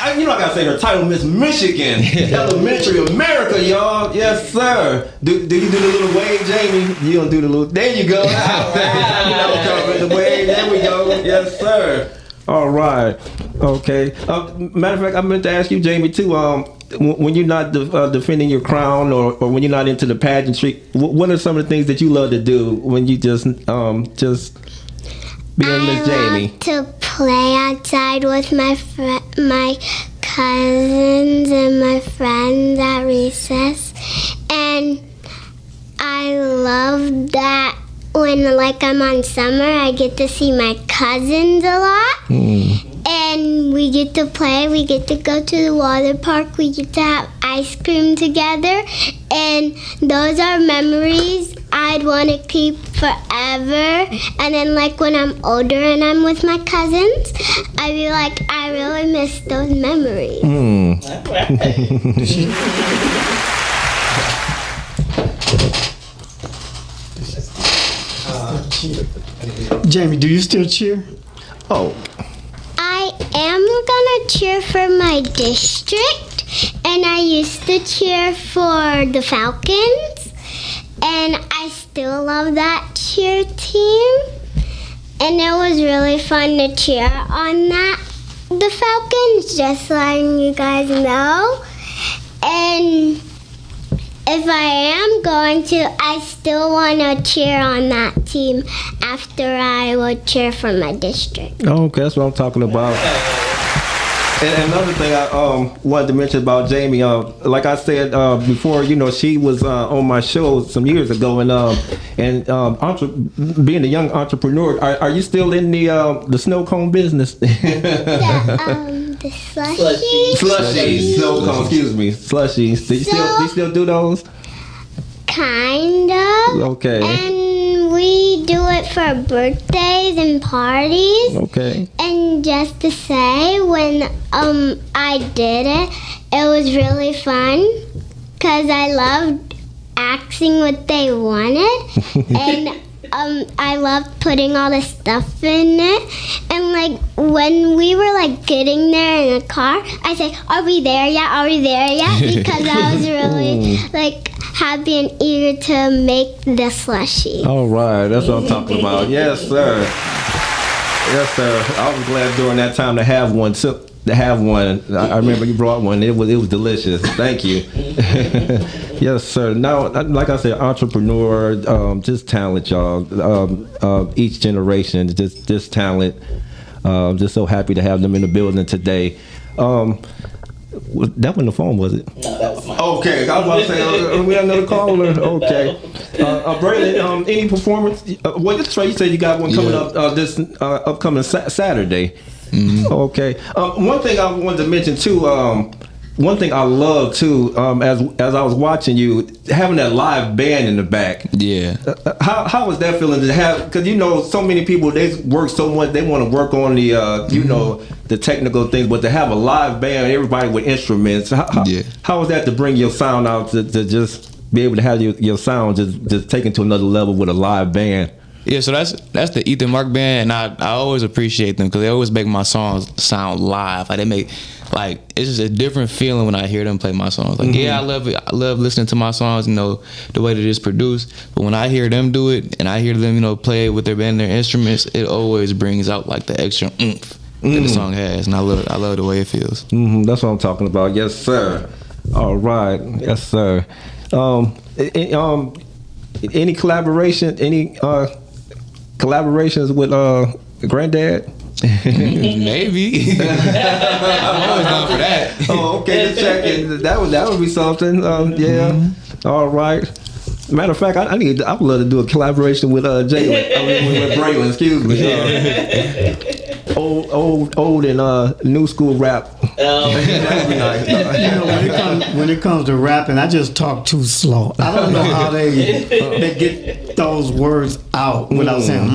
I gotta say her title, Miss Michigan, Elementary America, y'all. Yes, sir. Do you do the little wave, Jamie? You don't do the little. There you go. The wave. There we go. Yes, sir. All right. Okay. Matter of fact, I meant to ask you, Jamie, too. When you're not defending your crown, or when you're not into the pageantry, what are some of the things that you love to do when you just being Miss Jamie? I love to play outside with my cousins and my friends at recess, and I love that when I'm on summer, I get to see my cousins a lot. And we get to play, we get to go to the water park, we get to have ice cream together, and those are memories I'd want to keep forever. And then when I'm older and I'm with my cousins, I'd be like, I really miss those memories. Jamie, do you still cheer? Oh. I am gonna cheer for my district, and I used to cheer for the Falcons, and I still love that cheer team, and it was really fun to cheer on the Falcons, just letting you guys know. And if I am going to, I still want to cheer on that team after I would cheer for my district. Okay, that's what I'm talking about. And another thing I wanted to mention about Jamie, like I said before, she was on my show some years ago, and being a young entrepreneur, are you still in the snow cone business? The slushies. Snow cone, excuse me, slushies. Do you still do those? Kind of. Okay. And we do it for birthdays and parties. Okay. And just to say, when I did it, it was really fun because I loved asking what they wanted. And I loved putting all the stuff in it. And when we were getting there in the car, I said, "Are we there yet? Are we there yet?" Because I was really happy and eager to make the slushie. All right, that's what I'm talking about. Yes, sir. Yes, sir. I was glad during that time to have one. I remember you brought one. It was delicious. Thank you. Yes, sir. Now, like I said, entrepreneur, just talent, y'all. Each generation, just talent. Just so happy to have them in the building today. That wasn't the phone, was it? No, that was mine. Okay, I was about to say, we have another caller. Okay. Ballin, any performance? Well, that's right. You said you got one coming up this upcoming Saturday. Okay. One thing I wanted to mention too. One thing I love too, as I was watching you, having that live band in the back. Yeah. How was that feeling to have? Because so many people, they work so much, they want to work on the the technical things, but to have a live band, everybody with instruments. How was that to bring your sound out to just be able to have your sound just taken to another level with a live band? Yeah, so that's the Ethan Mark band, and I always appreciate them because they always make my songs sound live. They make it's just a different feeling when I hear them play my songs. Yeah, I love it. I love listening to my songs, the way that it's produced. But when I hear them do it, and I hear them, play it with their band, their instruments, it always brings out the extra oomph that the song has, and I love the way it feels. That's what I'm talking about. Yes, sir. All right. Yes, sir. any collaborations with Granddad? Maybe. I'm always down for that. Oh, okay. Just checking. That would be something. Yeah. All right. Matter of fact, I would love to do a collaboration with with Ballin. Excuse me. Old and new school rap. That'd be nice. When it comes to rapping, I just talk too slow. I don't know how they get those words out without saying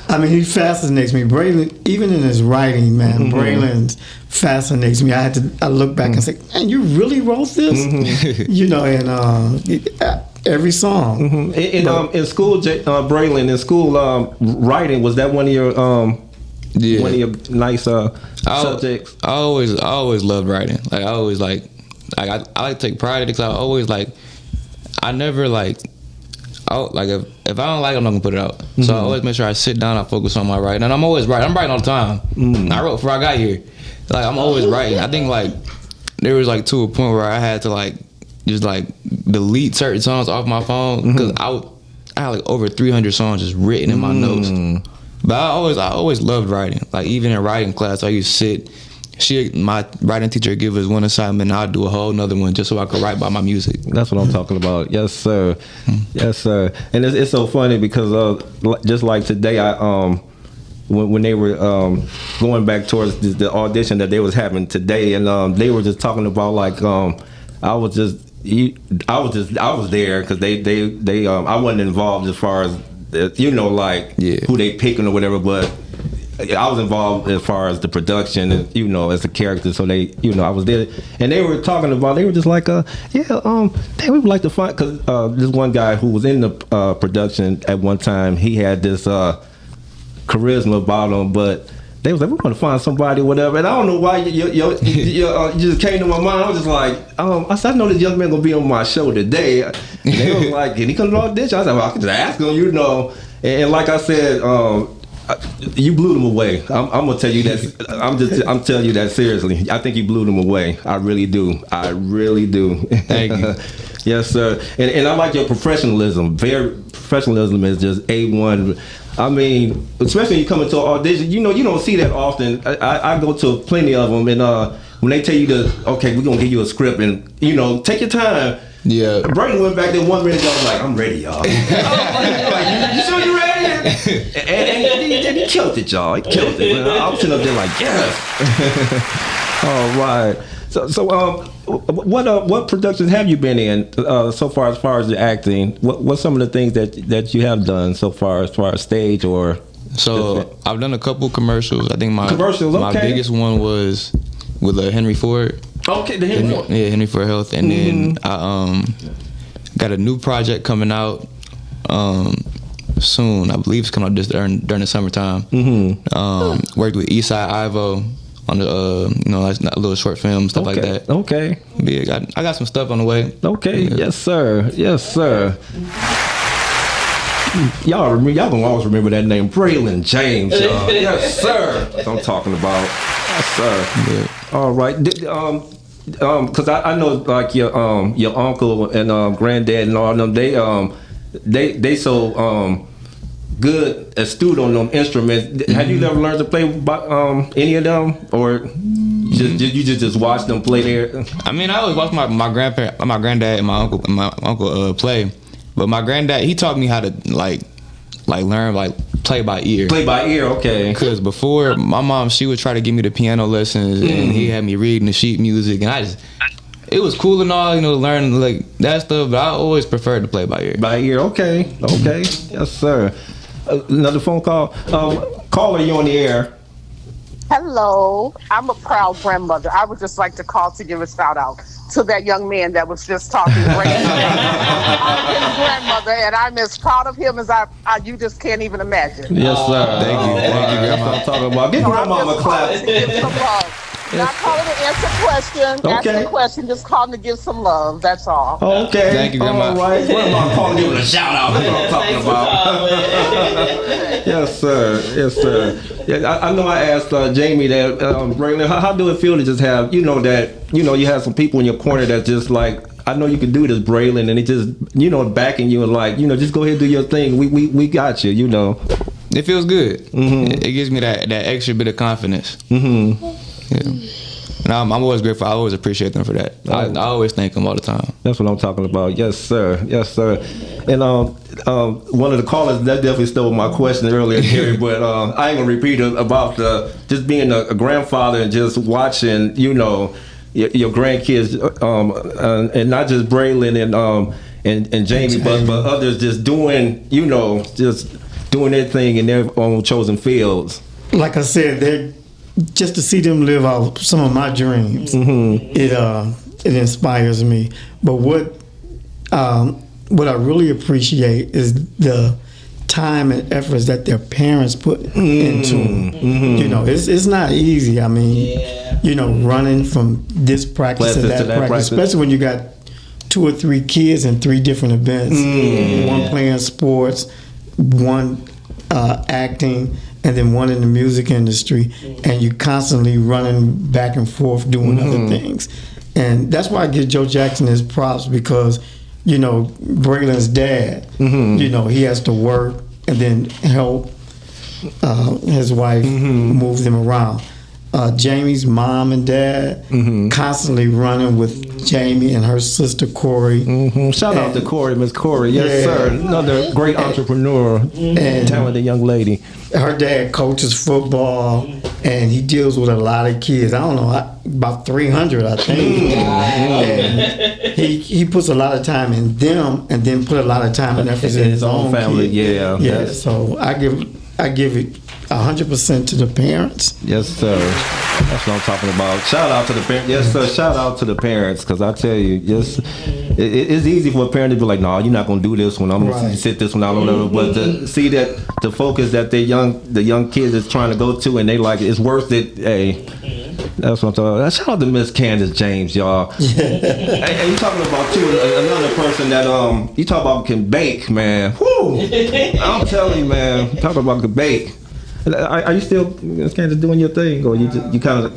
I mean, he fascinates me. Braylon, even in his writing, man, Braylon fascinates me. I look back and say, man, you really wrote this? And every song. In school, Braylon, in school writing, was that one of your one of your nice subjects? I always loved writing. Like I always I like to take pride in it because I always I never if I don't like it, I'm not gonna put it out. So I always make sure I sit down, I focus on my writing, and I'm always writing. I'm writing all the time. I wrote before I got here. I'm always writing. I think there was to a point where I had to just delete certain songs off my phone because I had over 300 songs just written in my notes. But I always loved writing. Even in writing class, I used to sit. My writing teacher would give us one assignment, and I'd do a whole nother one just so I could write about my music. That's what I'm talking about. Yes, sir. Yes, sir. And it's so funny because just like today, when they were going back towards the audition that they was having today, and they were just talking about I was there because they I wasn't involved as far as who they picking or whatever, but I was involved as far as the production and as a character, so they I was there, and they were talking about, they were just we would like to find, because this one guy who was in the production at one time, he had this charisma about him, but they was we want to find somebody, whatever. And I don't know why you just came to my mind. I was just I said, I know this young man gonna be on my show today. And they was like, can he come to audition? I said, well, I could just ask him, And like I said, you blew them away. I'm gonna tell you that. I'm telling you that seriously. I think you blew them away. I really do. Thank you. Yes, sir. And I like your professionalism. Professionalism is just A1. I mean, especially when you come into an audition, you don't see that often. I go to plenty of them, and when they tell you okay, we're gonna give you a script, and take your time. Yeah. Brayden went back there 1 minute. I was like, I'm ready, y'all. You sure you ready? and he killed it, y'all. He killed it. Man. I was sitting up there yes. All right. So what productions have you been in so far as the acting? What's some of the things that you have done so far as stage or? So I've done a couple commercials. I think my biggest one was with Henry Ford. Okay, the Henry Ford. Yeah, Henry Ford Health, and then I got a new project coming out soon. I believe it's coming out just during the summertime. Worked with Eastside Ivo on the little short film, stuff like that. Okay. Yeah, I got some stuff on the way. Okay. Yeah. Yes, sir. Yes, sir. Y'all gonna always remember that name, Braylon James, y'all. Yes, sir. That's what I'm talking about. Yes, sir. Yeah. All right. Because I know your uncle and granddad and all of them, they so good, astute on them instruments. Have you ever learned to play any of them, or you just watch them play there? I mean, I always watch my granddad and my uncle play, but my granddad, he taught me how to learn play by ear. Play by ear, okay. Because before, my mom, she would try to give me the piano lessons, and he had me reading the sheet music, and it was cool and all, to learn that stuff, but I always preferred to play by ear. By ear, okay. Yes, sir. Another phone call. Caller, you on the air. Hello. I'm a proud grandmother. I would just like to call to give a shout out to that young man that was just talking. I'm his grandmother, and I'm as proud of him as you just can't even imagine. Yes, sir. Thank you, Grandma. That's what I'm talking about. Give grandma a clap. Give some love. Not calling to answer questions. Okay. Ask a question, just calling to give some love. That's all. Okay. Thank you, Grandma. All right. Grandma calling to give a shout out. That's what I'm talking about. Yes, sir. Yes, sir. Yeah, I know I asked Jamie that, Braylon, how do it feel to just have, that, you have some people in your corner that just I I know you can do this, Braylon, and it just, backing you and like, just go ahead and do your thing. We got you, It feels good. It gives me that extra bit of confidence. Yeah. And I'm always grateful. I always appreciate them for that. I always thank them all the time. That's what I'm talking about. Yes, sir. Yes, sir. And one of the callers that definitely stole my question earlier, Gary. But I ain't gonna repeat it about just being a grandfather and just watching, your grandkids, and not just Braylon and Jamie, but others just doing, just doing their thing in their own chosen fields. Like I said, just to see them live out some of my dreams, it inspires me. But what I really appreciate is the time and efforts that their parents put into them. It's not easy. I mean, running from this practice to that practice, especially when you got 2 or 3 kids in 3 different events. One playing sports, one acting, and then one in the music industry, and you're constantly running back and forth doing other things. And that's why I give Joe Jackson his props, because, Braylon's dad, he has to work and then help his wife move them around. Jamie's mom and dad constantly running with Jamie and her sister Corey. Shout out to Corey, Miss Corey. Yes, sir. Another great entrepreneur and talented young lady. Her dad coaches football, and he deals with a lot of kids. I don't know, about 300, I think. And he puts a lot of time in them, and then put a lot of time and effort in his own family. Kids. Yeah. So I give it 100% to the parents. Yes, sir. That's what I'm talking about. Shout out to the parents. Yes, sir. Shout out to the parents, because I tell you, it's easy for a parent to be like, "No, you're not gonna do this one. I'm gonna sit this one out or whatever." But to see that the focus that the young kids is trying to go to, and they like it's worth it. Hey, that's what I'm talking about. Shout out to Miss Candace James, y'all. Hey, you talking about too another person that you talk about can bake, man. Woo! I'm telling you, man. Talk about can bake. Are you still kind of doing your thing, or you kind of?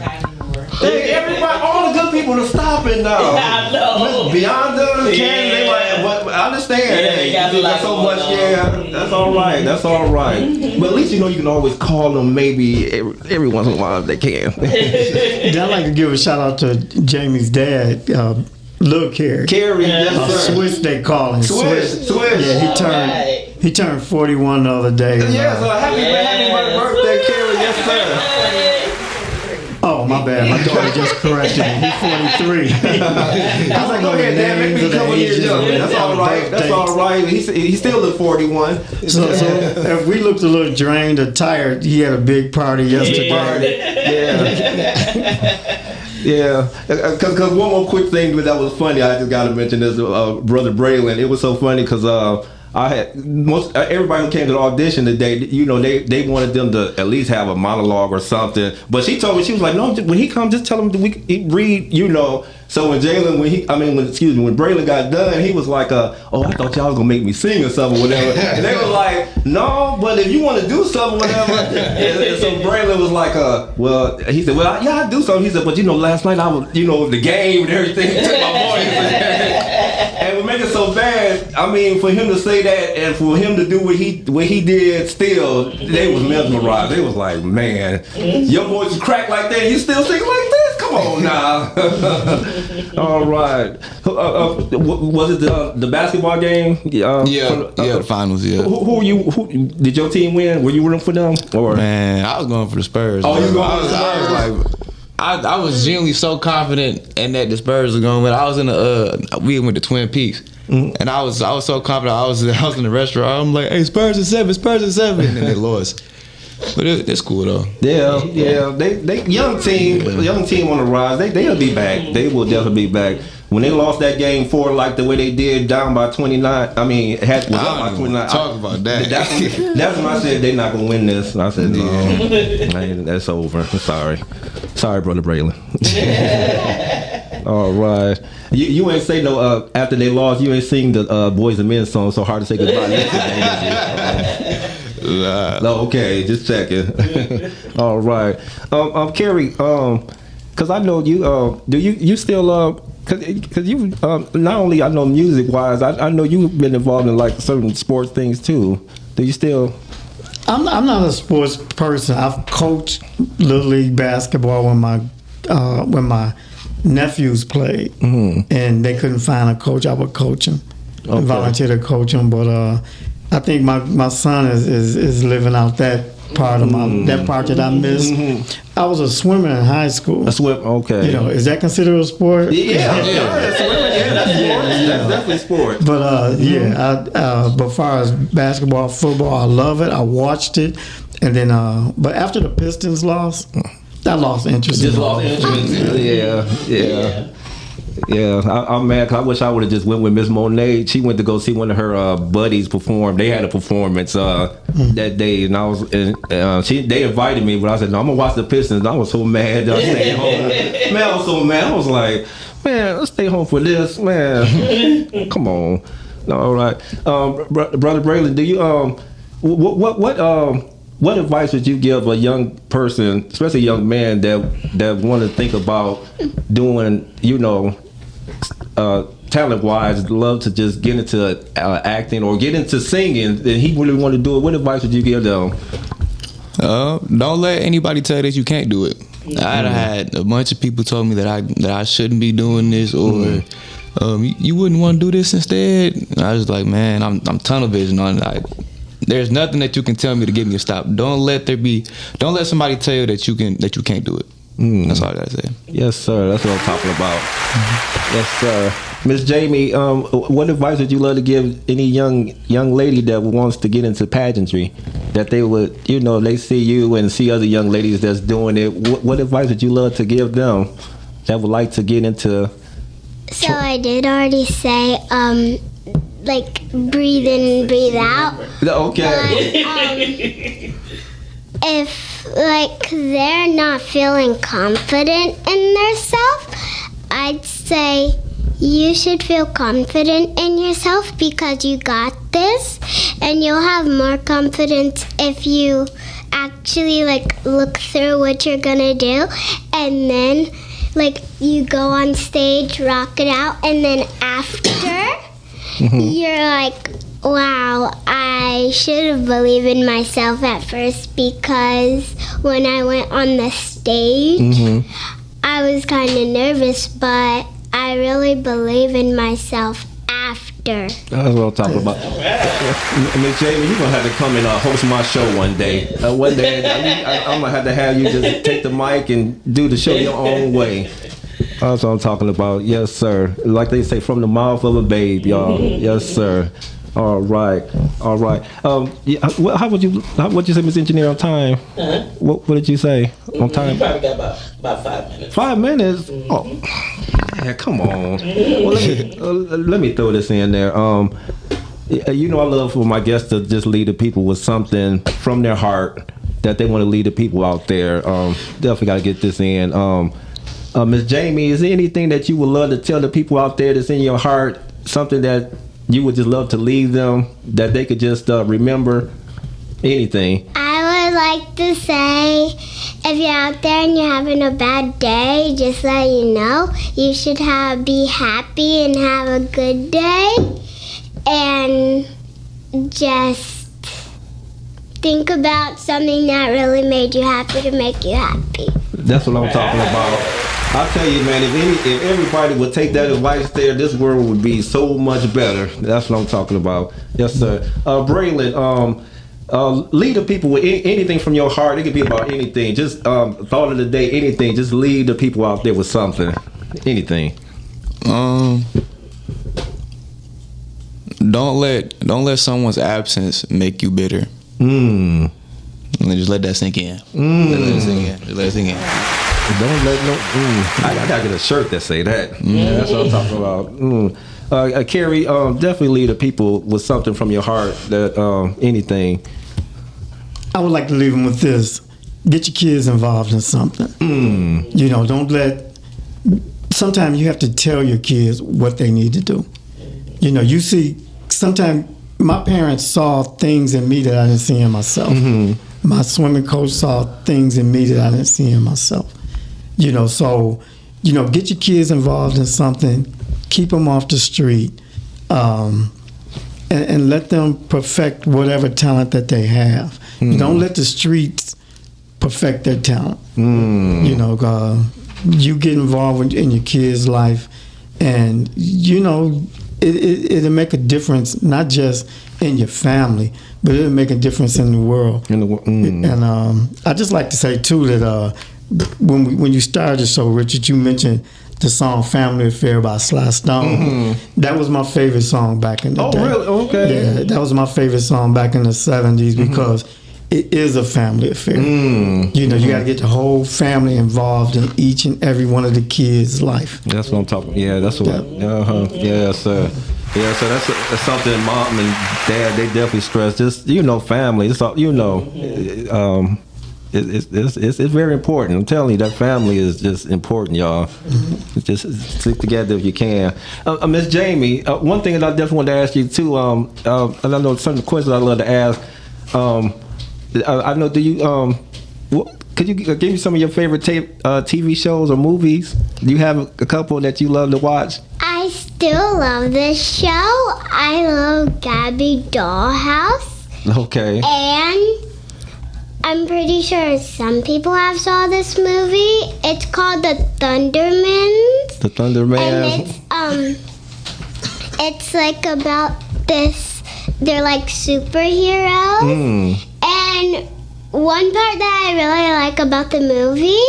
Hey, everybody, all the good people are stopping now. I know. Beyond them, they like, what? I understand. Hey, you got so much. Yeah, that's all right. That's all right. But at least you can always call them maybe every once in a while if they can. I'd like to give a shout out to Jamie's dad. Little Carrie. Yes, sir. Swiss, they call him. Swiss. Yeah, he turned 41 the other day. Yeah, so happy birthday, Carrie. Yes, sir. Oh, my bad. My daughter just corrected me. He's 43. I was like, go ahead, Dad. That's all right. That's all right. He still look 41. So if we looked a little drained or tired, he had a big party yesterday. Yeah, because one more quick thing that was funny, I just got to mention this, Brother Braylon. It was so funny because I had everybody who came to the audition today, they wanted them to at least have a monologue or something. But she told me, she was like, no, when he comes, just tell him we read, So when when Braylon got done, he was like, oh, I thought y'all was gonna make me sing or something, whatever. And they were like, no, but if you want to do something, whatever. And so Braylon was like, he said, well, I do something. He said, but last night I was, the game and everything took my voice. And what makes it so bad, for him to say that and for him to do what he did, still, they was mesmerized. They was like, man, your voice is cracked like that, and you still sing like this? Come on now. All right. Was it the basketball game? The finals. Yeah. Who did your team win? Were you rooting for them? Or man, I was going for the Spurs. Oh, you was going for the Spurs? I was genuinely so confident in that the Spurs were going to win. I was in we went to Twin Peaks, and I was so confident. I was in the restaurant. I'm like, hey, Spurs are 7, and then they lost. But it's cool though. Yeah. They young team on the rise. They'll be back. They will definitely be back. When they lost that game 4 like the way they did, down by 29. Was up by 29. Talk about that. That's when I said they're not gonna win this. And I said no, that's over. I'm sorry, Brother Braylon. All right. You ain't say no after they lost. You ain't sing the Boys and Men song "So Hard to Say Goodbye." No, okay, just checking. All right, Carrie. Because I know you. Do you still Cause you not only I know music wise, I know you've been involved in like certain sports things too. Do you still? I'm not a sports person. I've coached little league basketball when my nephews played, and they couldn't find a coach. I would coach them, and volunteer to coach them. But I think my son is living out that part of that part that I missed. I was a swimmer in high school. A swim, okay. You know, is that considered a sport? Yeah, that's sport. That's definitely sport. But but far as basketball, football, I love it. I watched it, and then but after the Pistons lost, I lost interest. Just lost interest. Yeah. I'm mad 'cause I wish I would have just went with Miss Monet. She went to go see one of her buddies perform. They had a performance that day, and I was they invited me, but I said no, I'm gonna watch the Pistons. I was so mad that I stayed home. Man, I was so mad. I was like, man, let's stay home for this, man. Come on. All right, brother Braylon, do you what advice would you give a young person, especially a young man that want to think about doing, talent-wise, love to just get into acting or get into singing, and he really want to do it? What advice would you give them? Don't let anybody tell you that you can't do it. I had a bunch of people told me that I shouldn't be doing this, or you wouldn't want to do this instead. And I was like, man, I'm tunnel vision on it. There's nothing that you can tell me to get me to stop. Don't let somebody tell you that you can't do it. That's all I gotta say. Yes, sir. That's what I'm talking about. Yes, sir. Miss Jamie, what advice would you love to give any young lady that wants to get into pageantry? That they would, they see you and see other young ladies that's doing it. What advice would you love to give them that would like to get into? So I did already say, like, breathe in and breathe out. Okay. But, if, like, they're not feeling confident in their self, I'd say you should feel confident in yourself because you got this, and you'll have more confidence if you actually, like, look through what you're gonna do, and then, like, you go on stage, rock it out, and then after, you're like, wow, I should have believed in myself at first, because when I went on the stage, I was kind of nervous, but I really believe in myself after. That's what I'm talking about. Miss Jamie, you're going to have to come and host my show one day. One day, I'm going to have you just take the mic and do the show your own way. That's what I'm talking about. Yes, sir. Like they say, from the mouth of a babe, y'all. Yes, sir. All right. How would you say, Miss Engineer, on time? What did you say on time? You probably got about 5 minutes. 5 minutes? Oh, man, come on. Well, let me throw this in there. I love for my guests to just lead the people with something from their heart that they want to lead the people out there. Definitely got to get this in. Miss Jamie, is there anything that you would love to tell the people out there that's in your heart, something that you would just love to leave them, that they could just remember? Anything? I would like to say, if you're out there and you're having a bad day, just let you know, you should be happy and have a good day, and just think about something that really made you happy to make you happy. That's what I'm talking about. I'll tell you, man, if everybody would take that advice there, this world would be so much better. That's what I'm talking about. Yes, sir. Braylon, lead the people with anything from your heart. It could be about anything. Just thought of the day, anything. Just lead the people out there with something. Anything. Don't let someone's absence make you bitter. Just let that sink in. Let it sink in. Don't let no. I gotta get a shirt that say that. That's what I'm talking about. Carrie, definitely lead the people with something from your heart. That anything. I would like to leave them with this: get your kids involved in something. Don't let. Sometimes you have to tell your kids what they need to do. You see. Sometimes my parents saw things in me that I didn't see in myself. My swimming coach saw things in me that I didn't see in myself. So get your kids involved in something, keep them off the street, and let them perfect whatever talent that they have. Don't let the streets perfect their talent. You get involved in your kid's life, and it'll make a difference, not just in your family, but it'll make a difference in the world. And I just like to say too that when you started the show, Richard, you mentioned the song "Family Affair" by Sly Stone. That was my favorite song back in the day. Oh, really? Okay. Yeah, that was my favorite song back in the 70s because it is a family affair. You got to get the whole family involved in each and every one of the kids' life. That's what I'm talking. Yeah, that's what. Yes, sir. Yeah, so that's something mom and dad, they definitely stress. Just family. It's all, it's very important. I'm telling you, that family is just important, y'all. Just stick together if you can. Miss Jamie, one thing that I definitely want to ask you too. And I know some of the questions I love to ask. I know. Do you? Could you give me some of your favorite TV shows or movies? Do you have a couple that you love to watch? I still love this show. I love Gabby Dollhouse. Okay. And I'm pretty sure some people have saw this movie. It's called The Thundermans. The Thundermans. And it's like about this. They're like superheroes. And one part that I really like about the movie,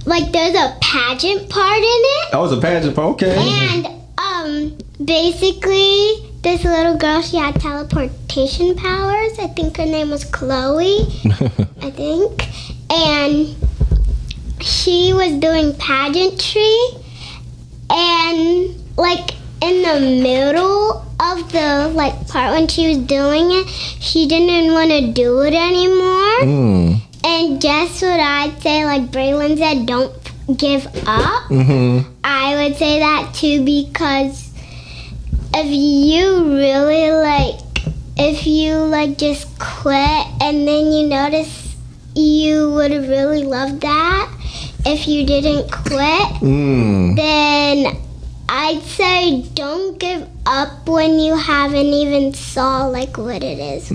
like there's a pageant part in it. Oh, it's a pageant part, okay. And basically this little girl, she had teleportation powers. I think her name was Chloe, I think. And she was doing pageantry, and like in the middle of the part when she was doing it, she didn't want to do it anymore. And guess what I'd say, like Braylon said, don't give up. I would say that too, because if you just quit and then you notice you would have really loved that if you didn't quit, then I'd say don't give up when you haven't even saw what it is.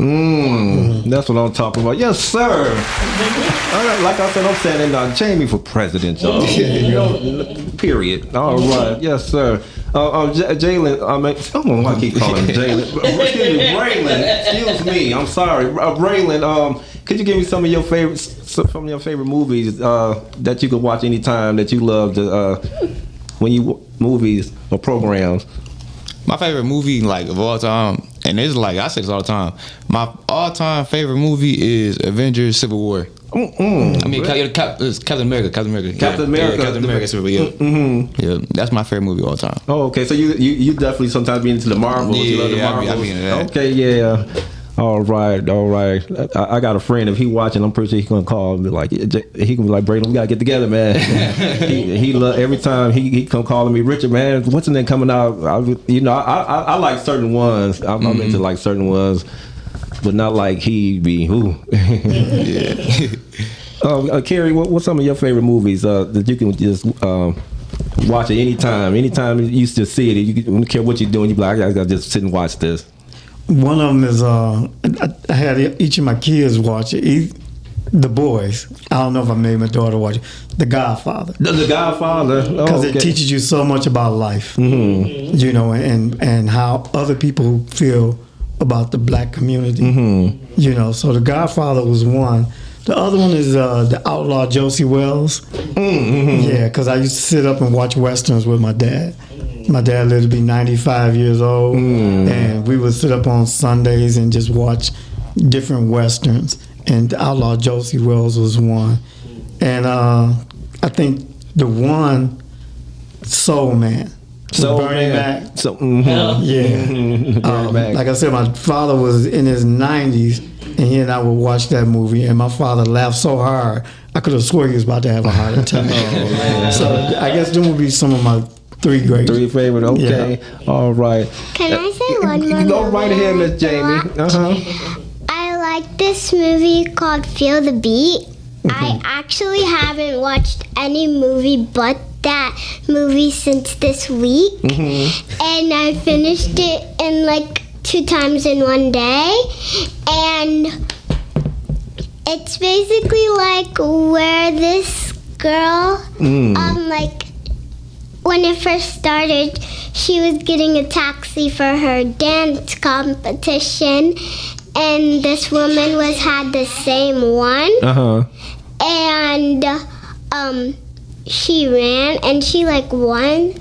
That's what I'm talking about. Yes, sir. All right, like I said, I'm saying Jamie for president, y'all. Period. All right. Yes, sir. Jalen, I don't know why I keep calling him Jalen. Excuse me, Braylon. Excuse me. I'm sorry, Braylon. Could you give me some of your favorite movies that you could watch anytime that you love to when you movies or programs? My favorite movie of all time, and it's I say this all the time, my all-time favorite movie is Avengers: Civil War. I mean, Captain America. Captain America. Civil War. Yeah, that's my favorite movie of all time. Oh, okay. So you definitely sometimes be into the Marvels. Yeah, you love the Marvels. I be into that. Okay, yeah. All right. I got a friend. If he watching, I'm pretty sure he's gonna call and be like, he can be like, Braylon, we gotta get together, man. he love every time he come calling me, Richard, man. What's the name coming out? I like certain ones. I'm into certain ones, but not like he be who. Carrie, what's some of your favorite movies that you can just watch it anytime? Anytime you used to see it, you don't care what you're doing. You be like, I gotta just sit and watch this. One of them is I had each of my kids watch it. The boys. I don't know if I made my daughter watch it. The Godfather. The Godfather. Because it teaches you so much about life. And how other people feel about the black community. So The Godfather was one. The other one is the outlaw Josie Wells. Yeah, because I used to sit up and watch westerns with my dad. My dad lived to be 95 years old, and we would sit up on Sundays and just watch different westerns. And the outlaw Josie Wells was one. And I think the one, Soul Man. Bernie Mac. Like I said, my father was in his 90s, and he and I would watch that movie, and my father laughed so hard, I could have swore he was about to have a heart attack. So I guess them would be some of my three favorite. Okay. Yeah. All right. Can I say one more? Go right ahead, Miss Jamie. I like this movie called Feel the Beat. I actually haven't watched any movie but that movie since this week, and I finished it in like 2 times in one day, and it's basically like where this girl, like when it first started, she was getting a taxi for her dance competition, and this woman had the same one. And she ran and she like won.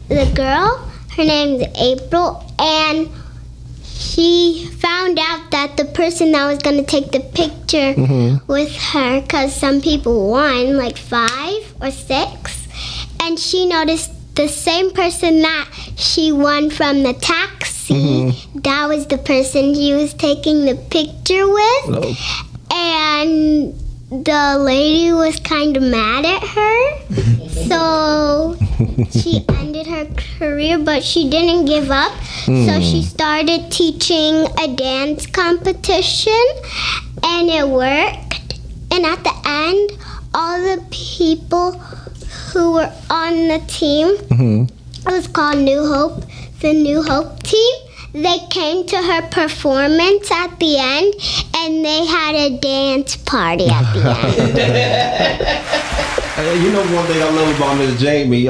The girl, her name's April, and she found out that the person that was gonna take the picture with her, because some people won like 5 or 6, and she noticed the same person that she won from the taxi, that was the person she was taking the picture with. And the lady was kind of mad at her, so she ended her career, but she didn't give up. So she started teaching a dance competition, and it worked. And at the end, all the people who were on the team, it was called New Hope, the New Hope team, they came to her performance at the end, and they had a dance party at the end. You know one thing I love about Miss Jamie,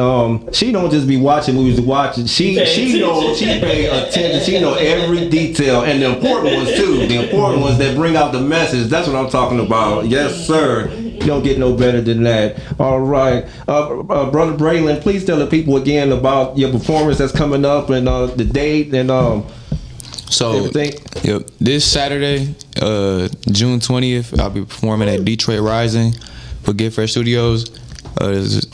she don't just be watching movies to watch it. She knows, she pay attention. She know every detail, and the important ones too. The important ones that bring out the message. That's what I'm talking about. Yes, sir. You don't get no better than that. All right, Brother Ballin, please tell the people again about your performance that's coming up and the date and everything. Yep, this Saturday, June 20th, I'll be performing at Detroit Rising for Get Fresh Studios. This is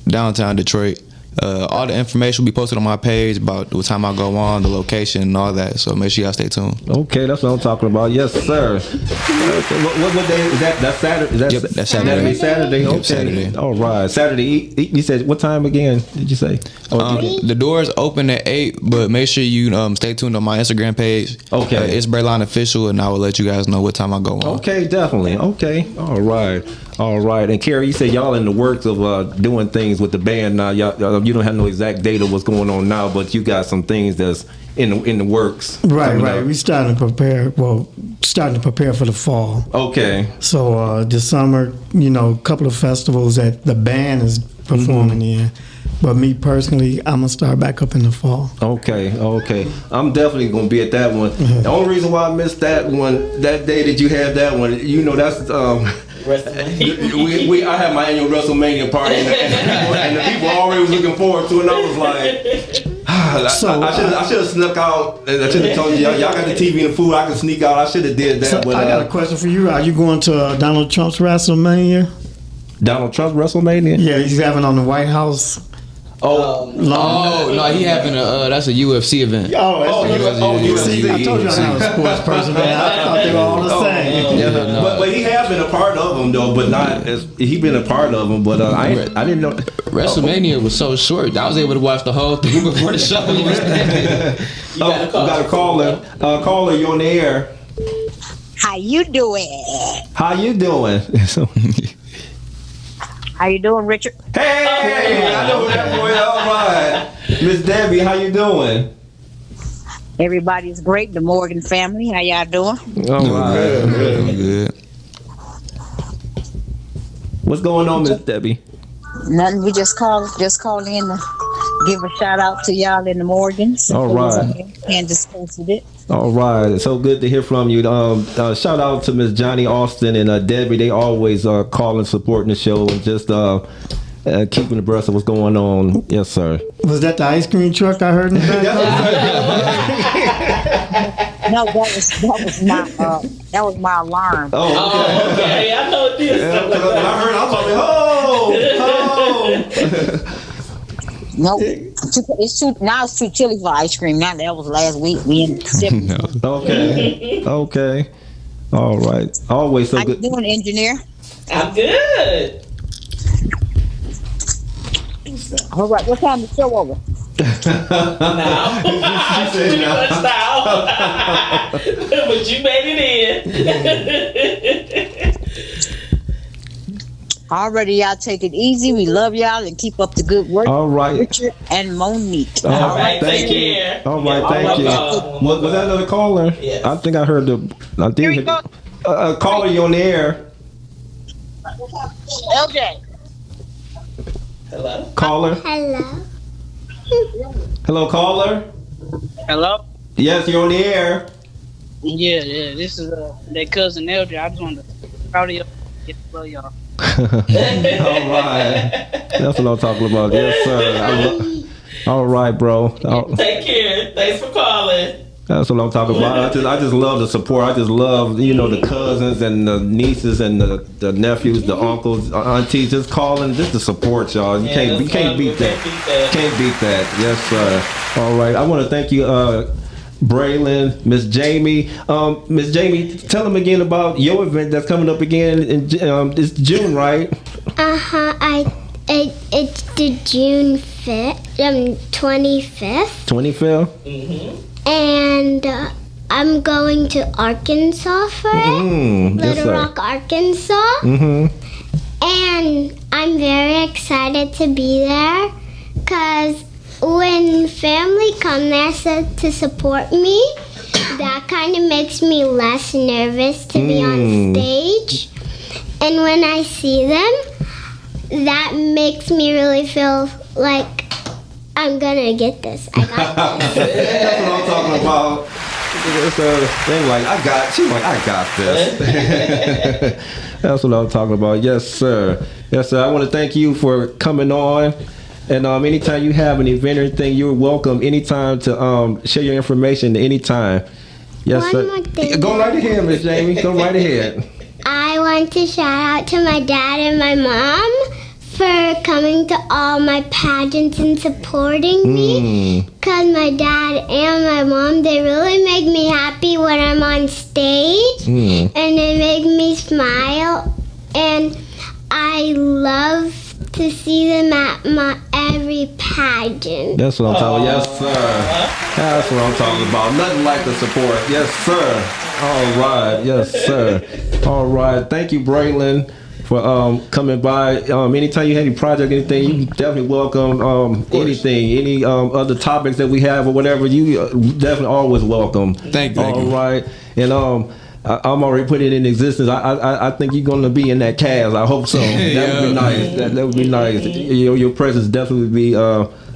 downtown Detroit. All the information will be posted on my page about what time I go on, the location, and all that. So make sure y'all stay tuned. Okay, that's what I'm talking about. Yes, sir. What day is that? That's Saturday. Yep, that's Saturday. Saturday. Okay. Yep, Saturday. All right. Saturday. You said what time again? Did you say? The doors open at 8, but make sure you stay tuned on my Instagram page. Okay. It's B.A.L.L.I.N official, and I will let you guys know what time I go on. Okay, definitely. Okay. All right. All right. And Carrie, you said y'all in the works of doing things with the band now. Y'all, you don't have no exact data what's going on now, but you got some things that's in the works. Right. We starting to prepare. Well, starting to prepare for the fall. Okay. So this summer, a couple of festivals that the band is performing in. But me personally, I'm gonna start back up in the fall. Okay. I'm definitely gonna be at that one. The only reason why I missed that one, that day that you had that one, that's I had my annual WrestleMania party, and the people already was looking forward to it. And I was like, So, I should have snuck out. And I should have told you, y'all got the TV and the food. I could sneak out. I should have did that. So but I got a question for you. Are you going to Donald Trump's WrestleMania? Donald Trump's WrestleMania? Yeah, he's having on the White House. No, he having that's a UFC event. UFC. I told you I'm not a sports person, man. I thought they were all the same. But he has been a part of them though, but not as he been a part of them. But I didn't know WrestleMania was so short. I was able to watch the whole thing before the show. You got a caller. Caller, you on the air? How you doing? How you doing? How you doing, Richard? Hey, I know that boy. All right, Miss Debbie, how you doing? Everybody's great. The Morgan family, how y'all doing? All right, good. What's going on, Miss Debbie? Nothing. We just called in to give a shout out to y'all in the Morgans. All right. And discuss it. All right, it's so good to hear from you. Shout out to Miss Johnny Austin and Debbie. They always calling, supporting the show, and just keeping abreast of what's going on. Yes, sir. Was that the ice cream truck I heard in the back? No, that was my alarm. Oh, okay. I know it is. Yeah, when I heard, I was like, oh. No, it's too chilly for ice cream. Now that was last week. We in December. Okay. All right. Always so How good. you doing, engineer? I'm good. All right. What time is the show over? Now. Pretty much now. But you made it in. Already, y'all take it easy. We love y'all and keep up the good work. All right. Richard and Monique. All right, thank you. All right, thank you. Was that another caller? Yes. I think I heard the. I Here we think go. caller, you on the air? LJ. Hello. Caller. Hello. Hello, caller. Hello? Yes, you're on the air. Yeah. This is that cousin LJ. I just wanted to proud of y'all. Love y'all. All right. That's what I'm talking about. Yes, sir. All right, bro. Take care. Thanks for calling. That's what I'm talking about. I just love the support. I just love, the cousins and the nieces and the nephews, the uncles, aunties, just calling, just the support, y'all. You can't beat that. Can't beat that. Yes, sir. All right. I want to thank you, Braylon, Miss Jamie. Miss Jamie, tell them again about your event that's coming up again in it's June, right? It's the June 25th. 25th? Mm-hmm. And I'm going to Arkansas for it. Little Rock, Arkansas. Mm-hmm. And I'm very excited to be there because when family come there to support me, that kind of makes me less nervous to be on stage. And when I see them, that makes me really feel like I'm gonna get this. I got this. That's what I'm talking about. They're like, I got this. That's what I'm talking about. Yes, sir. Yes, sir. I want to thank you for coming on. And anytime you have an event or anything, you're welcome anytime to share your information anytime. Yes, One sir. more thing. Go right ahead, Miss Jamie. Go right ahead. I want to shout out to my dad and my mom for coming to all my pageants and supporting me. Because my dad and my mom, they really make me happy when I'm on stage. And they make me smile. And I love to see them at my every pageant. That's what I'm talking about. Yes, sir. That's what I'm talking about. Nothing like the support. Yes, sir. All right. Yes, sir. All right. Thank you, Braylon, for coming by. Anytime you have any project, anything, you definitely welcome. Anything, any other topics that we have or whatever, you definitely always welcome. Thank you. All right. And I'm already putting it in existence. I think you're going to be in that cast. I hope so. That would be nice. That would be nice. Your presence definitely would be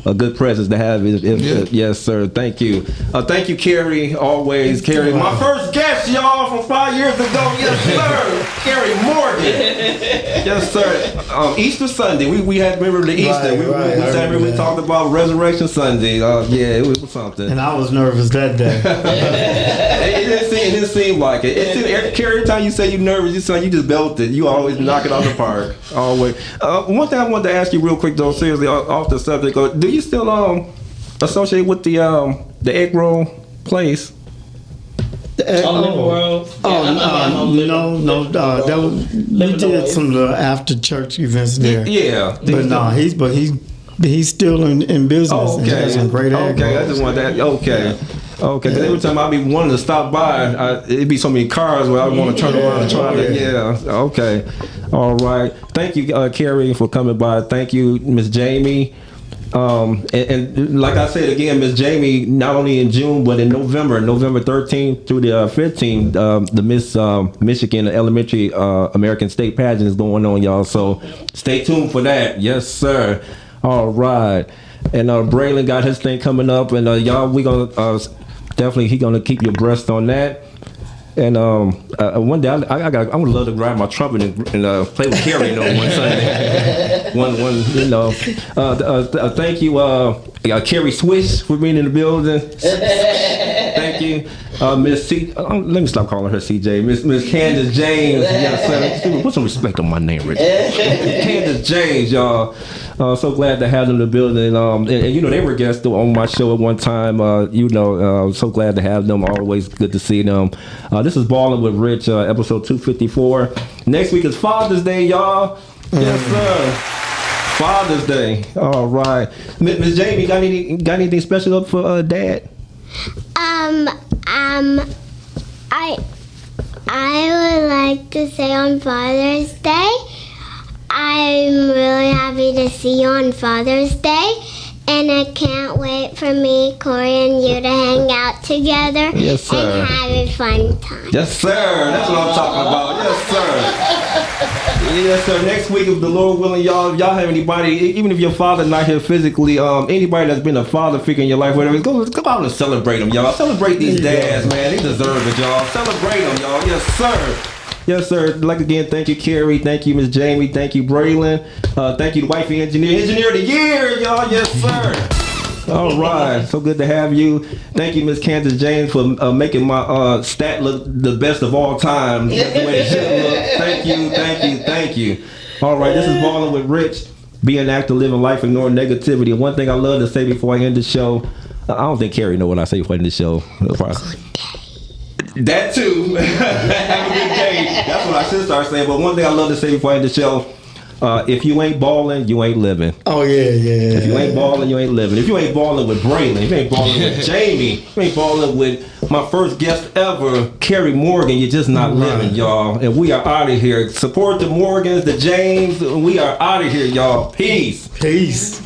a good presence to have. Yes, sir. Thank you. Thank you, Carrie. Always, Carrie. My first guest, y'all, from 5 years ago. Yes, sir. Carrie Morgan. Yes, sir. Easter Sunday. We had, remember the Easter. We talked about Resurrection Sunday. Yeah, it was something. And I was nervous that day. It didn't seem like it. Carrie, every time you say you're nervous, you just belted. You always knock it out the park. Always. One thing I wanted to ask you real quick, though, seriously, off the subject. Do you still associate with the egg roll place? No. That was, we did some of the after church events there. Yeah. But no, he's still in business. Oh, okay. And has some great egg Okay, I rolls. just want that. Okay. Okay, because every time I be wanting to stop by, it'd be so many cars where I want to turn around and try to. Yeah. Okay. All right. Thank you, Carrie, for coming by. Thank you, Miss Jamie. And like I said again, Miss Jamie, not only in June but in November 13th through the 15th, the Miss Michigan Elementary American State Pageant is going on, y'all. So stay tuned for that. Yes, sir. All right. And Braylon got his thing coming up, and y'all, we gonna definitely he gonna keep you abreast on that. And one day I would love to grab my trumpet and play with Carrie on one Sunday. Thank you, Carrie Swish, for being in the building. Thank you, Miss C. Let me stop calling her CJ. Miss Candace James. Yes, sir. Put some respect on my name, Richard. Candace James, y'all. So glad to have them in the building. And they were guests on my show at one time. So glad to have them. Always good to see them. This is Ballin with Rich, episode 254. Next week is Father's Day, y'all. Yes, sir. Father's Day. All right. Miss Jamie, got anything special up for Dad? I would like to say on Father's Day, I I'm really happy to see you on Father's Day. And I can't wait for me, Corey, and you to hang out together. Yes, sir. And have a fun time. Yes, sir. That's what I'm talking about. Yes, sir. Yes, sir. Next week, if the Lord willing, y'all, if y'all have anybody, even if your father's not here physically, anybody that's been a father figure in your life, whatever, go out and celebrate them, y'all. Celebrate these dads, man. They deserve it, y'all. Celebrate them, y'all. Yes, sir. Yes, sir. I'd like again, thank you, Carrie. Thank you, Miss Jamie. Thank you, Braylon. Thank you, the wifey engineer. Engineer of the year, y'all. Yes, sir. All right. So good to have you. Thank you, Miss Kansas James, for making my stat look the best of all time. That's the way it should look. Thank you, thank you, thank you. All right. This is Ballin with Rich. Be an actor, living life, ignoring negativity. And one thing I love to say before I end the show, I don't think Carrie know what I say before I end the show. That too. Have a good day. That's what I should start saying. But one thing I love to say before I end the show, if you ain't balling, you ain't living. Oh, yeah. If you ain't balling, you ain't living. If you ain't balling with Braylon, if you ain't balling with Jamie, if you ain't balling with my first guest ever, Carrie Morgan, you're just not living, y'all. And we are out of here. Support the Morgans, the James. We are out of here, y'all. Peace. Peace.